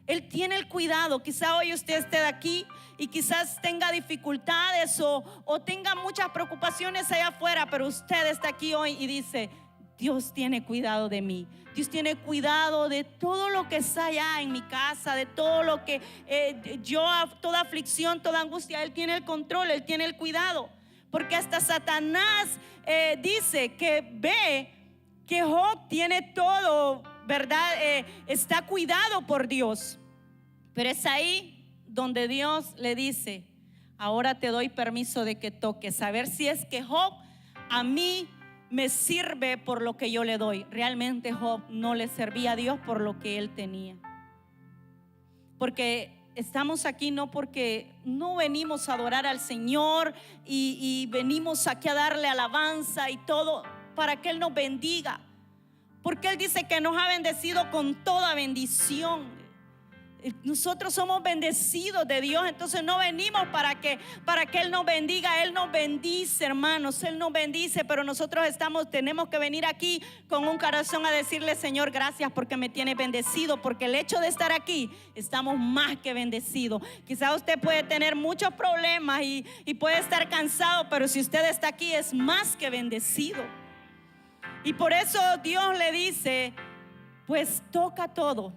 Speaker 1: Él tiene el cuidado. Quizá hoy usted esté de aquí y quizás tenga dificultades o tenga muchas preocupaciones allá afuera, pero usted está aquí hoy y dice, Dios tiene cuidado de mí. Dios tiene cuidado de todo lo que está allá en mi casa, de todo lo que toda aflicción, toda angustia. Él tiene el control, Él tiene el cuidado. Porque hasta Satanás dice que ve que Job tiene todo, ¿verdad? Está cuidado por Dios. Pero es ahí donde Dios le dice, ahora te doy permiso de que toques, a ver si es que Job a mí me sirve por lo que yo le doy. Realmente Job no le servía a Dios por lo que él tenía. Porque estamos aquí no porque no venimos a adorar al Señor y venimos aquí a darle alabanza y todo para que Él nos bendiga. Porque Él dice que nos ha bendecido con toda bendición. Nosotros somos bendecidos de Dios, entonces no venimos para que Él nos bendiga. Él nos bendice, hermanos, Él nos bendice, pero nosotros tenemos que venir aquí con un corazón a decirle, Señor, gracias porque me tienes bendecido, porque el hecho de estar aquí estamos más que bendecidos. Quizá usted puede tener muchos problemas y puede estar cansado, pero si usted está aquí es más que bendecido. Y por eso Dios le dice, pues toca todo.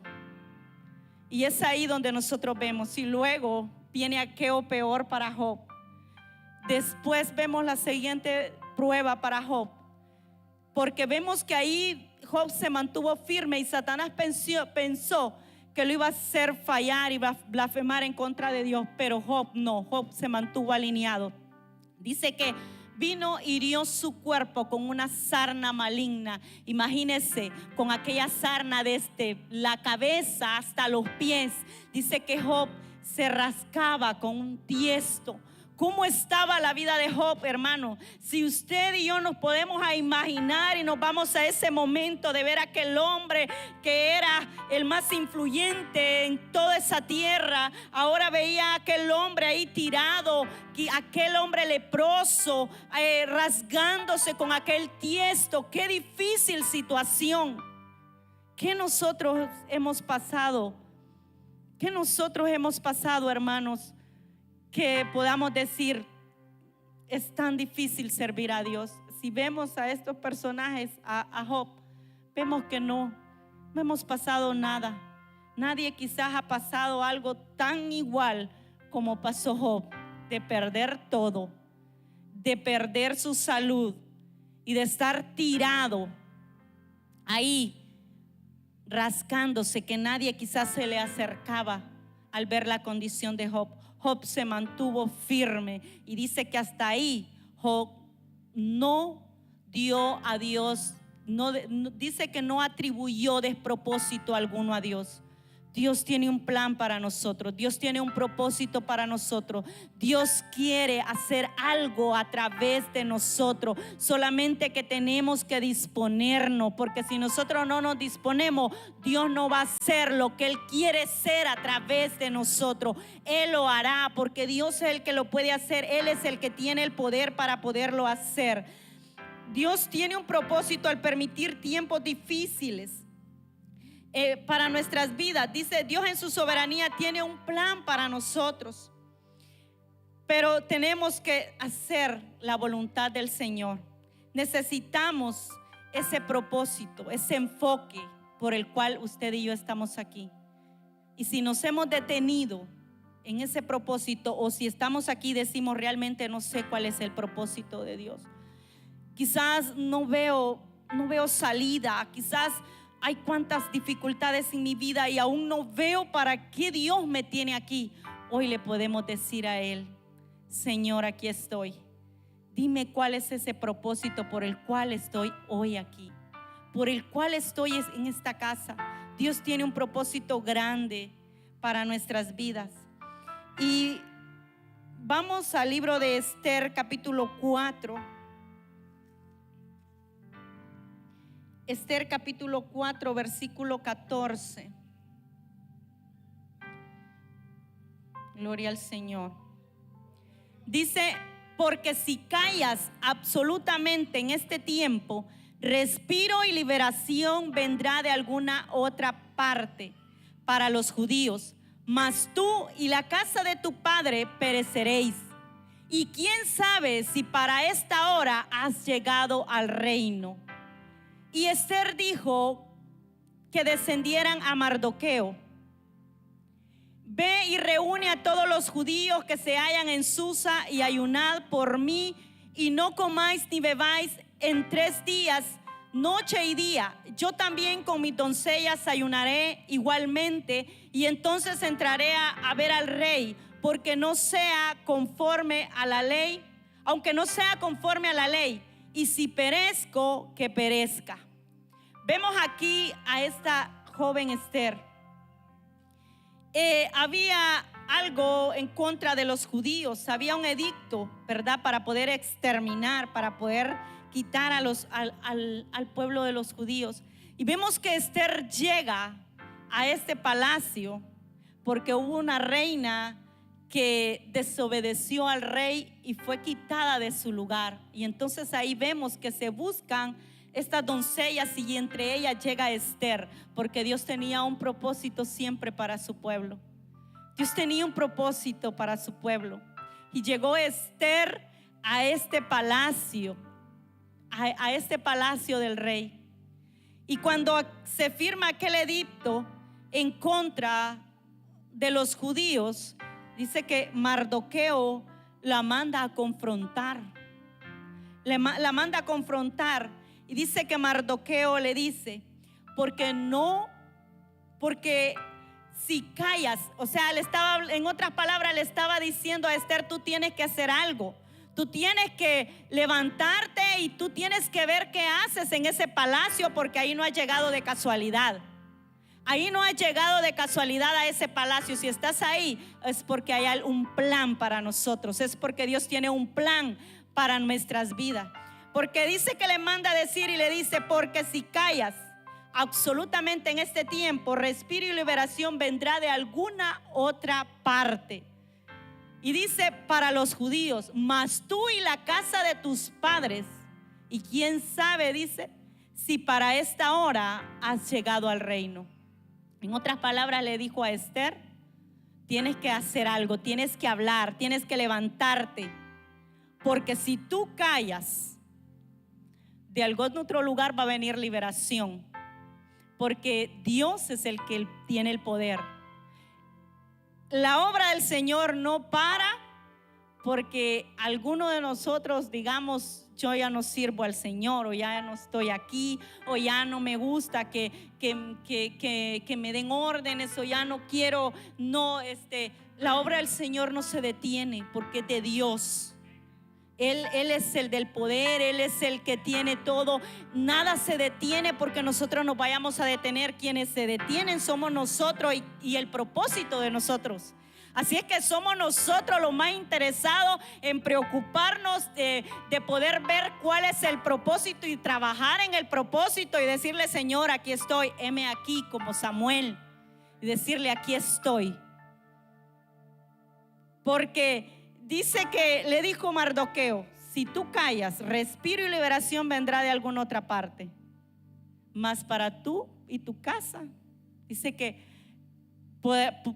Speaker 1: Y es ahí donde nosotros vemos. Y luego viene aquello peor para Job. Después vemos la siguiente prueba para Job. Porque vemos que ahí Job se mantuvo firme y Satanás pensó que lo iba a hacer fallar, iba a blasfemar en contra de Dios. Pero Job no, Job se mantuvo alineado. Dice que vino, hirió su cuerpo con una sarna maligna. Imagínese, con aquella sarna desde la cabeza hasta los pies. Dice que Job se rascaba con un tiesto, ¿Cómo estaba la vida de Job, hermano? Si usted y yo nos podemos imaginar y nos vamos a ese momento de ver a aquel hombre que era el más influyente en toda esa tierra, ahora veía a aquel hombre ahí tirado, aquel hombre leproso, rasgándose con aquel tiesto. Qué difícil situación. ¿Qué nosotros hemos pasado? ¿Qué nosotros hemos pasado, hermanos? Que podamos decir, es tan difícil servir a Dios. Si vemos a estos personajes, a Job, vemos que no hemos pasado nada. Nadie quizás ha pasado algo tan igual como pasó Job, de perder todo, de perder su salud y de estar tirado ahí, rascándose, que nadie quizás se le acercaba al ver la condición de Job. Job se mantuvo firme y dice que hasta ahí Job no dio a Dios, dice que no atribuyó despropósito alguno a Dios. Dios tiene un plan para nosotros. Dios tiene un propósito para nosotros. Dios quiere hacer algo a través de nosotros. Solamente que tenemos que disponernos, porque si nosotros no nos disponemos, Dios no va a hacer lo que Él quiere ser a través de nosotros. Él lo hará, porque Dios es el que lo puede hacer. Él es el que tiene el poder para poderlo hacer. Dios tiene un propósito al permitir tiempos difíciles para nuestras vidas. Dice, Dios en su soberanía tiene un plan para nosotros, pero tenemos que hacer la voluntad del Señor. Necesitamos ese propósito, ese enfoque por el cual usted y yo estamos aquí. Y si nos hemos detenido en ese propósito, o si estamos aquí decimos, realmente no sé cuál es el propósito de Dios. Quizás no veo salida, quizás hay cuantas dificultades en mi vida y aún no veo para qué Dios me tiene aquí. Hoy le podemos decir a Él, Señor, aquí estoy. Dime cuál es ese propósito por el cual estoy hoy aquí, por el cual estoy en esta casa. Dios tiene un propósito grande para nuestras vidas. Y vamos al libro de Esther, capítulo 4. Esther capítulo 4, versículo 14. Gloria al Señor. Dice, porque si callas absolutamente en este tiempo, respiro y liberación vendrá de alguna otra parte para los judíos, mas tú y la casa de tu padre pereceréis. Y quién sabe si para esta hora has llegado al reino. Y Esther dijo que descendieran a Mardoqueo. Ve y reúne a todos los judíos que se hallan en Susa y ayunad por mí, y no comáis ni bebáis en 3 días, noche y día. Yo también con mis doncellas ayunaré igualmente, y entonces entraré a ver al rey, porque no sea conforme a la ley, aunque no sea conforme a la ley. Y si perezco, que perezca. Vemos aquí a esta joven Esther. Había algo en contra de los judíos. Había un edicto, ¿verdad? Para poder exterminar, para poder quitar al pueblo de los judíos. Y vemos que Esther llega a este palacio porque hubo una reina que desobedeció al rey y fue quitada de su lugar. Y entonces ahí vemos que se buscan estas doncellas y entre ellas llega Esther, porque Dios tenía un propósito siempre para su pueblo. Dios tenía un propósito para su pueblo. Y llegó Esther a este palacio, a este palacio del rey. Y cuando se firma aquel edicto en contra de los judíos, dice que Mardoqueo la manda a confrontar. La manda a confrontar. Y dice que Mardoqueo le dice, porque si callas, o sea, en otras palabras le estaba diciendo a Esther, tú tienes que hacer algo. Tú tienes que levantarte y tú tienes que ver qué haces en ese palacio, porque ahí no has llegado de casualidad. Ahí no has llegado de casualidad a ese palacio. Si estás ahí es porque hay un plan para nosotros. Es porque Dios tiene un plan para nuestras vidas. Porque dice que le manda a decir y le dice: porque si callas absolutamente en este tiempo, respiro y liberación vendrá de alguna otra parte. Y dice para los judíos: mas tú y la casa de tus padres, y quién sabe, dice, si para esta hora has llegado al reino. En otras palabras, le dijo a Esther: tienes que hacer algo, tienes que hablar, tienes que levantarte, porque si tú callas, de algún otro lugar va a venir liberación, porque Dios es el que tiene el poder. La obra del Señor no para porque alguno de nosotros digamos: yo ya no sirvo al Señor, o ya no estoy aquí, o ya no me gusta que me den órdenes, o ya no quiero. No, la obra del Señor no se detiene porque es de Dios. Él es el del poder, Él es el que tiene todo. Nada se detiene porque nosotros nos vayamos a detener. Quienes se detienen somos nosotros y el propósito de nosotros. Así es que somos nosotros los más interesados en preocuparnos de poder ver cuál es el propósito y trabajar en el propósito y decirle: Señor, aquí estoy, heme aquí, como Samuel, y decirle: aquí estoy. Porque dice que le dijo Mardoqueo: si tú callas, respiro y liberación vendrá de alguna otra parte, mas para tú y tu casa, dice que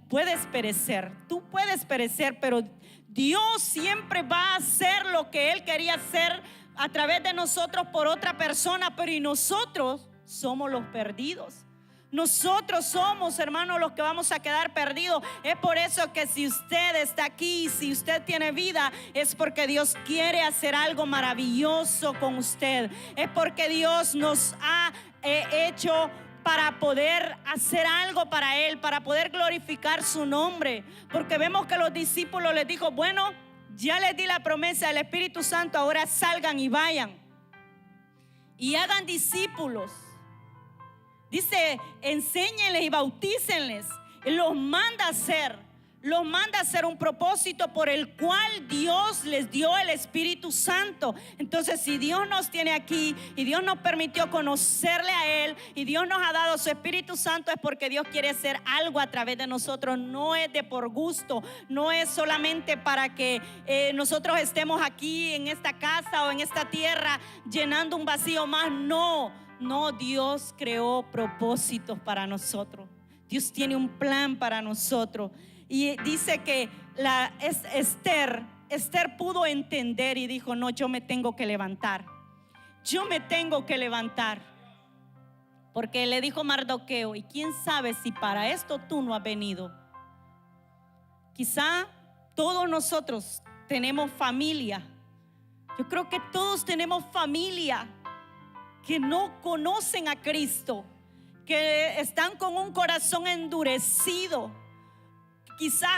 Speaker 1: puedes perecer, tú puedes perecer, pero Dios siempre va a hacer lo que Él quería hacer a través de nosotros por otra persona. Pero y nosotros somos los perdidos. Nosotros somos, hermanos, los que vamos a quedar perdidos. Es por eso que si usted está aquí, si usted tiene vida, es porque Dios quiere hacer algo maravilloso con usted. Es porque Dios nos ha hecho para poder hacer algo para Él, para poder glorificar su nombre. Porque vemos que los discípulos les dijo: bueno, ya les di la promesa del Espíritu Santo, ahora salgan y vayan y hagan discípulos. Dice: enséñenles y bautícenles. Los manda a hacer un propósito por el cual Dios les dio el Espíritu Santo. Entonces, si Dios nos tiene aquí y Dios nos permitió conocerle a Él y Dios nos ha dado su Espíritu Santo, es porque Dios quiere hacer algo a través de nosotros. No es de por gusto, no es solamente para que nosotros estemos aquí en esta casa o en esta tierra llenando un vacío más. No, Dios creó propósitos para nosotros. Dios tiene un plan para nosotros. Y dice que Esther pudo entender y dijo: no, yo me tengo que levantar. Yo me tengo que levantar. Porque le dijo Mardoqueo: y quién sabe si para esto tú no has venido. Quizá todos nosotros tenemos familia. Yo creo que todos tenemos familia que no conocen a Cristo, que están con un corazón endurecido. Quizás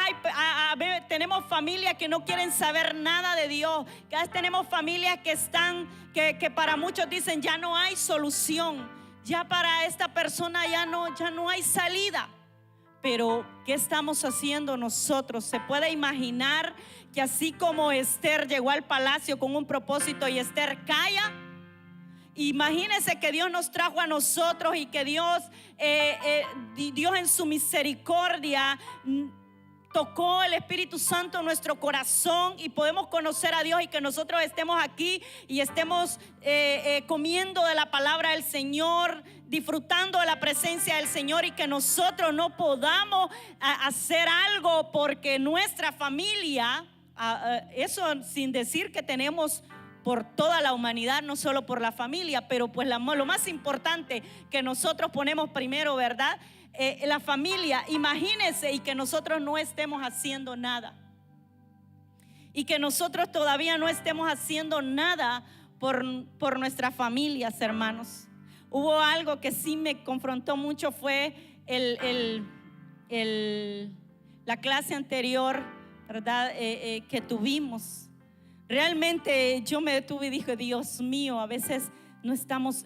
Speaker 1: tenemos familias que no quieren saber nada de Dios. Quizás tenemos familias que para muchos dicen: ya no hay solución, ya para esta persona ya no hay salida. Pero ¿qué estamos haciendo nosotros? ¿Se puede imaginar que así como Esther llegó al palacio con un propósito y Esther calla? Imagínense que Dios nos trajo a nosotros y que Dios en su misericordia tocó el Espíritu Santo en nuestro corazón y podemos conocer a Dios, y que nosotros estemos aquí y estemos comiendo de la palabra del Señor, disfrutando de la presencia del Señor, y que nosotros no podamos hacer algo porque nuestra familia, eso sin decir que tenemos por toda la humanidad, no solo por la familia, pero pues lo más importante que nosotros ponemos primero, ¿verdad? La familia. Imagínense, y que nosotros no estemos haciendo nada, y que nosotros todavía no estemos haciendo nada por nuestras familias, hermanos. Hubo algo que sí me confrontó mucho, fue la clase anterior, ¿verdad? Que tuvimos. Realmente yo me detuve y dije: Dios mío, a veces no estamos,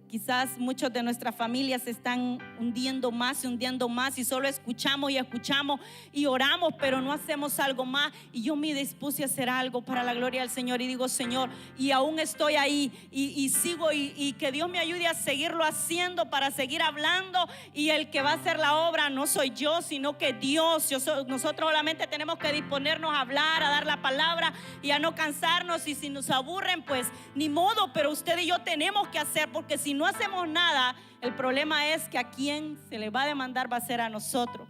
Speaker 1: quizás muchos de nuestras familias se están hundiendo más y solo escuchamos y oramos, pero no hacemos algo más. Y yo me dispuse a hacer algo para la gloria del Señor y digo: Señor, y aún estoy ahí y sigo, y que Dios me ayude a seguirlo haciendo, para seguir hablando, y el que va a hacer la obra no soy yo, sino que Dios. Nosotros solamente tenemos que disponernos a hablar, a dar la palabra y a no cansarnos, y si nos aburren pues ni modo, pero usted y yo tenemos que hacer, porque si no hacemos nada, el problema es que a quien se le va a demandar va a ser a nosotros,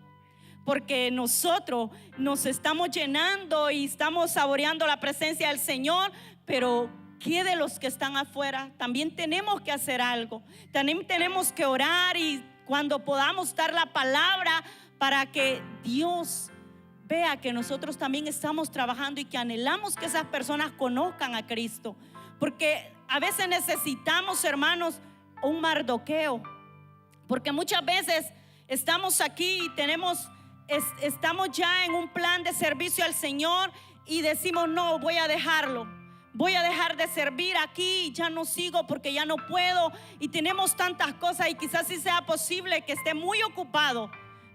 Speaker 1: porque nosotros nos estamos llenando y estamos saboreando la presencia del Señor, pero ¿qué de los que están afuera? También tenemos que hacer algo, también tenemos que orar, y cuando podamos dar la palabra para que Dios vea que nosotros también estamos trabajando y que anhelamos que esas personas conozcan a Cristo. Porque a veces necesitamos, hermanos, un Mardoqueo, porque muchas veces estamos aquí y estamos ya en un plan de servicio al Señor y decimos: no, voy a dejarlo, voy a dejar de servir aquí, ya no sigo porque ya no puedo, y tenemos tantas cosas, y quizás sí sea posible que esté muy ocupado,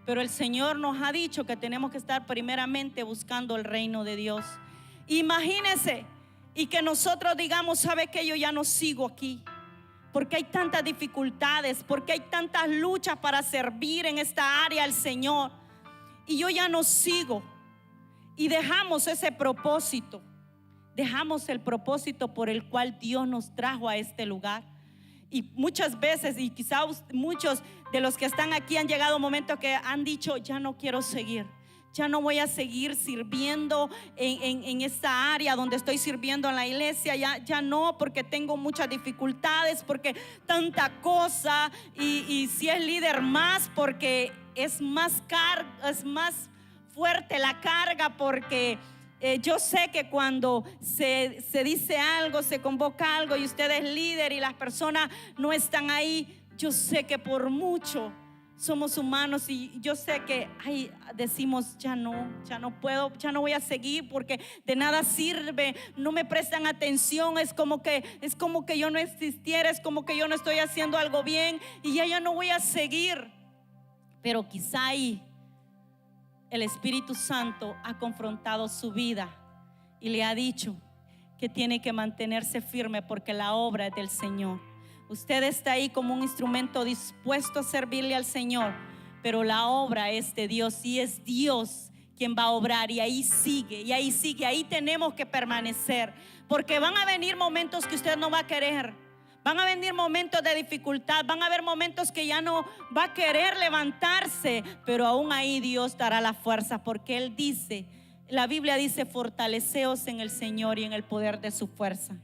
Speaker 1: pero el Señor nos ha dicho que tenemos que estar primeramente buscando el reino de Dios. Imagínense, y que nosotros digamos: ¿sabe qué? Yo ya no sigo aquí, porque hay tantas dificultades, porque hay tantas luchas para servir en esta área al Señor, y yo ya no sigo. Y dejamos ese propósito, dejamos el propósito por el cual Dios nos trajo a este lugar. Y muchas veces, y quizás muchos de los que están aquí han llegado momentos que han dicho: ya no quiero seguir, ya no voy a seguir sirviendo en esta área donde estoy sirviendo en la iglesia, ya no, porque tengo muchas dificultades, porque tanta cosa, y si es líder más, porque es más fuerte la carga, porque yo sé que cuando se dice algo, se convoca algo, y usted es líder y las personas no están ahí, yo sé que por mucho somos humanos, y yo sé que decimos: ya no puedo, ya no voy a seguir, porque de nada sirve, no me prestan atención, es como que yo no existiera, es como que yo no estoy haciendo algo bien, y ya no voy a seguir. Pero quizá ahí el Espíritu Santo ha confrontado su vida y le ha dicho que tiene que mantenerse firme, porque la obra es del Señor. Usted está ahí como un instrumento dispuesto a servirle al Señor, pero la obra es de Dios, y es Dios quien va a obrar, y ahí sigue, ahí tenemos que permanecer, porque van a venir momentos que usted no va a querer, van a venir momentos de dificultad, van a haber momentos que ya no va a querer levantarse, pero aún ahí Dios dará la fuerza, porque Él dice, la Biblia dice: fortaleceos en el Señor y en el poder de su fuerza.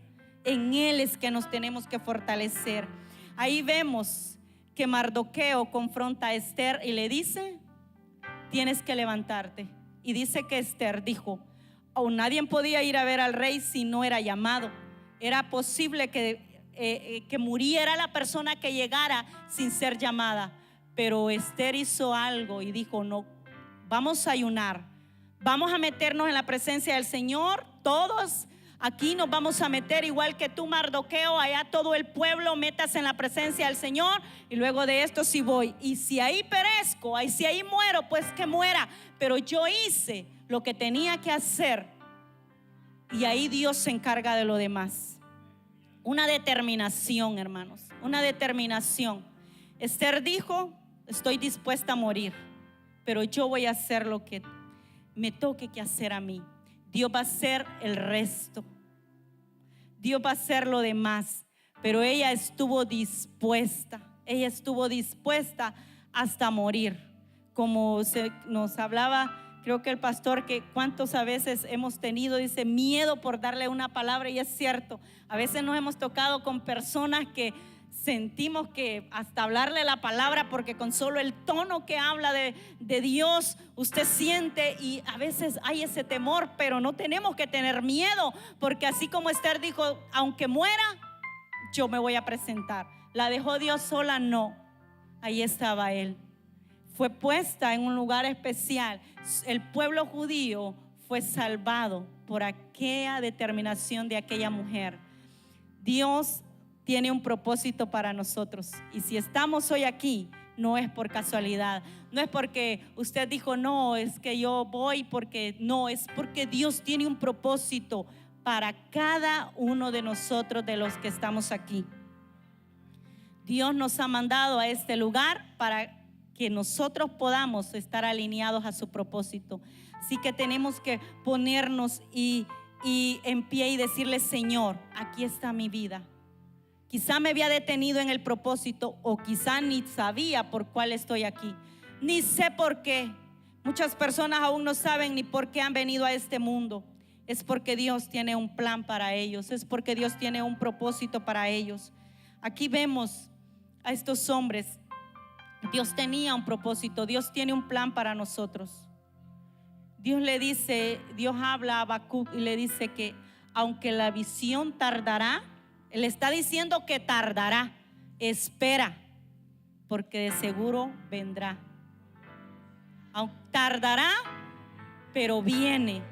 Speaker 1: En Él es que nos tenemos que fortalecer. Ahí vemos que Mardoqueo confronta a Esther y le dice: tienes que levantarte. Y dice que Esther dijo: aún nadie podía ir a ver al rey si no era llamado. Era posible que muriera la persona que llegara sin ser llamada, pero Esther hizo algo y dijo: no, vamos a ayunar, vamos a meternos en la presencia del Señor, todos aquí nos vamos a meter, igual que tú, Mardoqueo, allá todo el pueblo, métase en la presencia del Señor, y luego de esto sí voy, y si ahí perezco, si ahí muero, pues que muera, pero yo hice lo que tenía que hacer, y ahí Dios se encarga de lo demás. Una determinación, hermanos, una determinación. Esther dijo: estoy dispuesta a morir, pero yo voy a hacer lo que me toque que hacer a mí. Dios va a hacer el resto, Dios va a hacer lo demás, pero ella estuvo dispuesta hasta morir. Como nos hablaba, creo que el pastor, que cuántos a veces hemos tenido, dice, miedo por darle una palabra, y es cierto, a veces nos hemos tocado con personas que sentimos que hasta hablarle la palabra, porque con solo el tono que habla de Dios, usted siente, y a veces hay ese temor, pero no tenemos que tener miedo, porque así como Esther dijo: aunque muera, yo me voy a presentar. ¿La dejó Dios sola? No, ahí estaba Él. Fue puesta en un lugar especial. El pueblo judío fue salvado por aquella determinación de aquella mujer. Dios tiene un propósito para nosotros. Y si estamos hoy aquí, no es por casualidad, no es porque usted dijo, no, es que yo voy porque no, es porque Dios tiene un propósito para cada uno de nosotros, de los que estamos aquí. Dios nos ha mandado a este lugar para que nosotros podamos estar alineados a su propósito. Así que tenemos que ponernos y en pie y decirle: Señor, aquí está mi vida. Quizá me había detenido en el propósito, o quizá ni sabía por cuál estoy aquí, ni sé por qué. Muchas personas aún no saben ni por qué han venido a este mundo. Es porque Dios tiene un plan para ellos, es porque Dios tiene un propósito para ellos. Aquí vemos a estos hombres. Dios tenía un propósito, Dios tiene un plan para nosotros. Dios le dice, Dios habla a Habacuc y le dice que aunque la visión tardará, Él está diciendo que tardará, espera, porque de seguro vendrá. Aunque tardará, pero viene.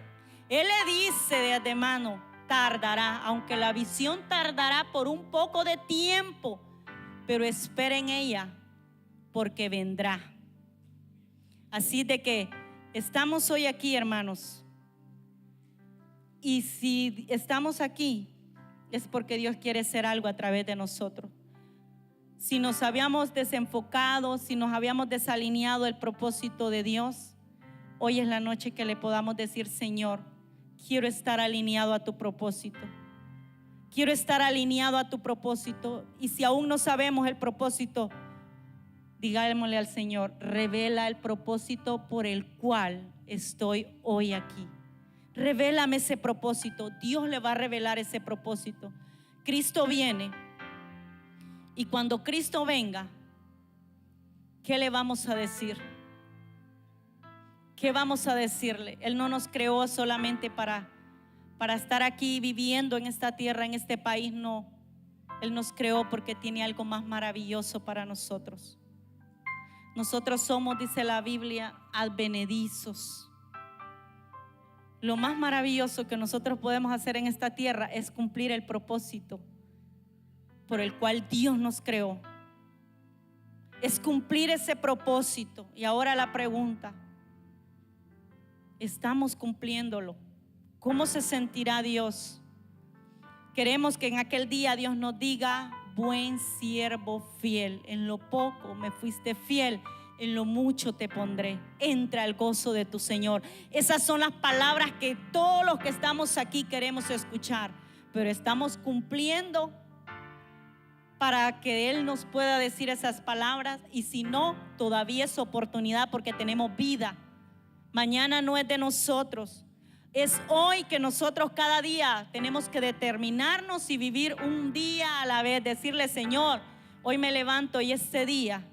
Speaker 1: Él le dice de antemano, tardará, aunque la visión tardará por un poco de tiempo, pero espera en ella, porque vendrá. Así de que estamos hoy aquí, hermanos, y si estamos aquí es porque Dios quiere hacer algo a través de nosotros. Si nos habíamos desenfocado, si nos habíamos desalineado del propósito de Dios, hoy es la noche que le podamos decir: Señor, quiero estar alineado a tu propósito. Quiero estar alineado a tu propósito. Y si aún no sabemos el propósito, digámosle al Señor: revela el propósito por el cual estoy hoy aquí. Revélame ese propósito. Dios le va a revelar ese propósito. Cristo viene, y cuando Cristo venga, ¿qué le vamos a decir? ¿Qué vamos a decirle? Él no nos creó solamente para estar aquí viviendo en esta tierra, en este país. No, Él nos creó porque tiene algo más maravilloso para nosotros. Nosotros somos, dice la Biblia, advenedizos. Lo más maravilloso que nosotros podemos hacer en esta tierra es cumplir el propósito por el cual Dios nos creó. Es cumplir ese propósito. Y ahora la pregunta: ¿estamos cumpliéndolo? ¿Cómo se sentirá Dios? Queremos que en aquel día Dios nos diga: buen siervo fiel, en lo poco me fuiste fiel, en lo mucho te pondré, entra al gozo de tu Señor. Esas son las palabras que todos los que estamos aquí queremos escuchar. Pero estamos cumpliendo para que Él nos pueda decir esas palabras. Y si no, todavía es oportunidad, porque tenemos vida. Mañana no es de nosotros, es hoy que nosotros cada día tenemos que determinarnos y vivir un día a la vez. Decirle: Señor, hoy me levanto y este día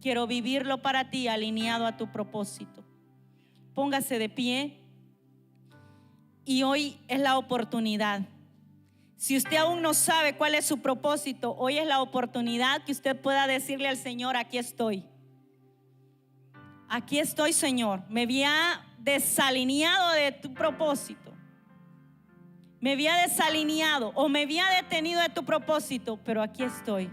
Speaker 1: quiero vivirlo para ti, alineado a tu propósito. Póngase de pie. Y hoy es la oportunidad. Si usted aún no sabe cuál es su propósito, hoy es la oportunidad que usted pueda decirle al Señor: aquí estoy. Aquí estoy, Señor. Me había desalineado de tu propósito. Me había desalineado o me había detenido de tu propósito, pero aquí estoy.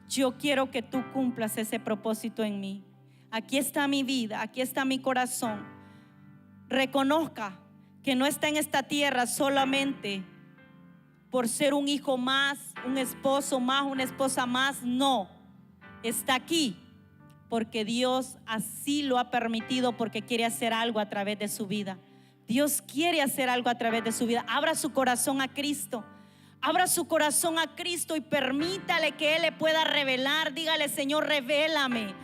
Speaker 1: Yo quiero que tú cumplas ese propósito en mí. Aquí está mi vida, aquí está mi corazón. Reconozca que no está en esta tierra solamente por ser un hijo más, un esposo más, una esposa más. No, está aquí porque Dios así lo ha permitido, porque quiere hacer algo a través de su vida. Dios quiere hacer algo a través de su vida. Abra su corazón a Cristo. Abra su corazón a Cristo y permítale que Él le pueda revelar. Dígale: Señor, revélame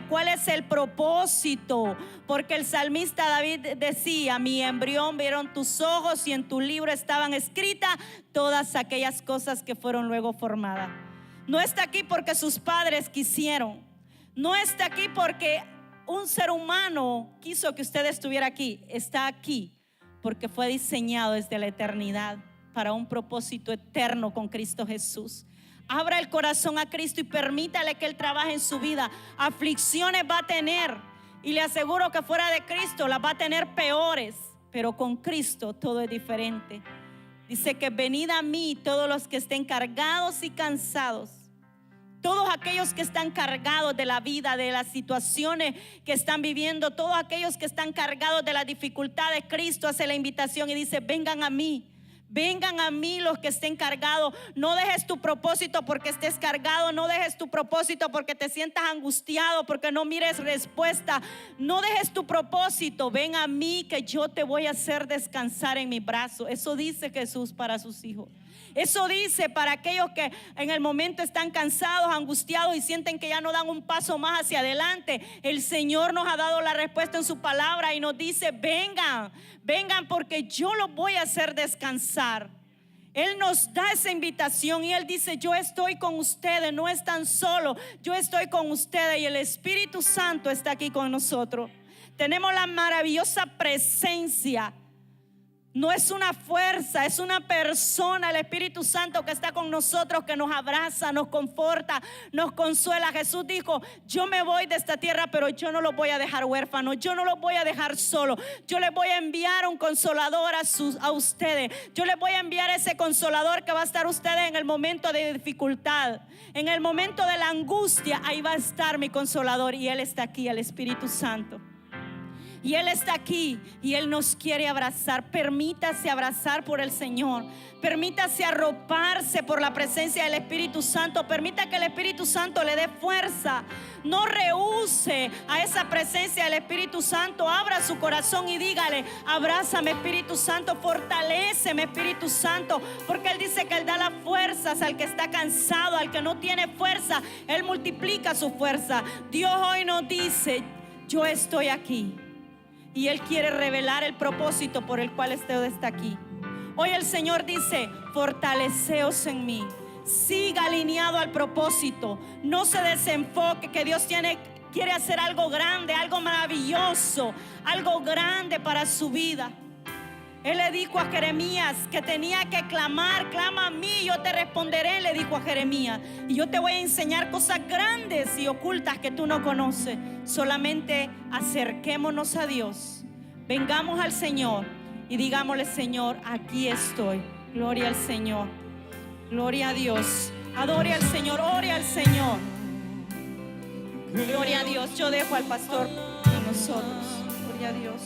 Speaker 1: cuál es el propósito. Porque el salmista David decía: mi embrión vieron tus ojos, y en tu libro estaban escritas todas aquellas cosas que fueron luego formadas. No está aquí porque sus padres quisieron. No está aquí porque un ser humano quiso que usted estuviera aquí. Está aquí porque fue diseñado desde la eternidad para un propósito eterno con Cristo Jesús. Abra el corazón a Cristo y permítale que Él trabaje en su vida. Aflicciones va a tener, y le aseguro que fuera de Cristo las va a tener peores, pero con Cristo todo es diferente. Dice que venid a mí todos los que estén cargados y cansados. Todos aquellos que están cargados de la vida, de las situaciones que están viviendo, todos aquellos que están cargados de las dificultades, Cristo hace la invitación y dice: vengan a mí. Vengan a mí los que estén cargados. No dejes tu propósito porque estés cargado. No dejes tu propósito porque te sientas angustiado, porque no mires respuesta. No dejes tu propósito. Ven a mí que yo te voy a hacer descansar en mi brazo. Eso dice Jesús para sus hijos. Eso dice para aquellos que en el momento están cansados, angustiados y sienten que ya no dan un paso más hacia adelante. El Señor nos ha dado la respuesta en su palabra y nos dice: vengan, vengan porque yo los voy a hacer descansar. Él nos da esa invitación y Él dice: yo estoy con ustedes, no están solos, yo estoy con ustedes, y el Espíritu Santo está aquí con nosotros. Tenemos la maravillosa presencia. No es una fuerza, es una persona, el Espíritu Santo que está con nosotros, que nos abraza, nos conforta, nos consuela. Jesús dijo: yo me voy de esta tierra, pero yo no los voy a dejar huérfanos, yo no los voy a dejar solos. Yo les voy a enviar un consolador a ustedes. Yo les voy a enviar ese consolador que va a estar ustedes en el momento de dificultad, en el momento de la angustia. Ahí va a estar mi consolador, y Él está aquí, el Espíritu Santo. Y Él está aquí y Él nos quiere abrazar. Permítase abrazar por el Señor. Permítase arroparse por la presencia del Espíritu Santo. Permita que el Espíritu Santo le dé fuerza. No rehúse a esa presencia del Espíritu Santo. Abra su corazón y dígale: abrázame, Espíritu Santo, fortaléceme, Espíritu Santo. Porque Él dice que Él da las fuerzas al que está cansado, al que no tiene fuerza. Él multiplica su fuerza. Dios hoy nos dice: yo estoy aquí. Y Él quiere revelar el propósito por el cual usted está aquí. Hoy el Señor dice: fortaleceos en mí. Siga alineado al propósito. No se desenfoque, que Dios quiere hacer algo grande, algo maravilloso, algo grande para su vida. Él le dijo a Jeremías que tenía que clamar: clama a mí, yo te responderé, le dijo a Jeremías. Y yo te voy a enseñar cosas grandes y ocultas que tú no conoces. Solamente acerquémonos a Dios, vengamos al Señor y digámosle: Señor, aquí estoy. Gloria al Señor, gloria a Dios. Adore al Señor, ore al Señor. Gloria a Dios. Yo dejo al pastor con nosotros. Gloria a Dios.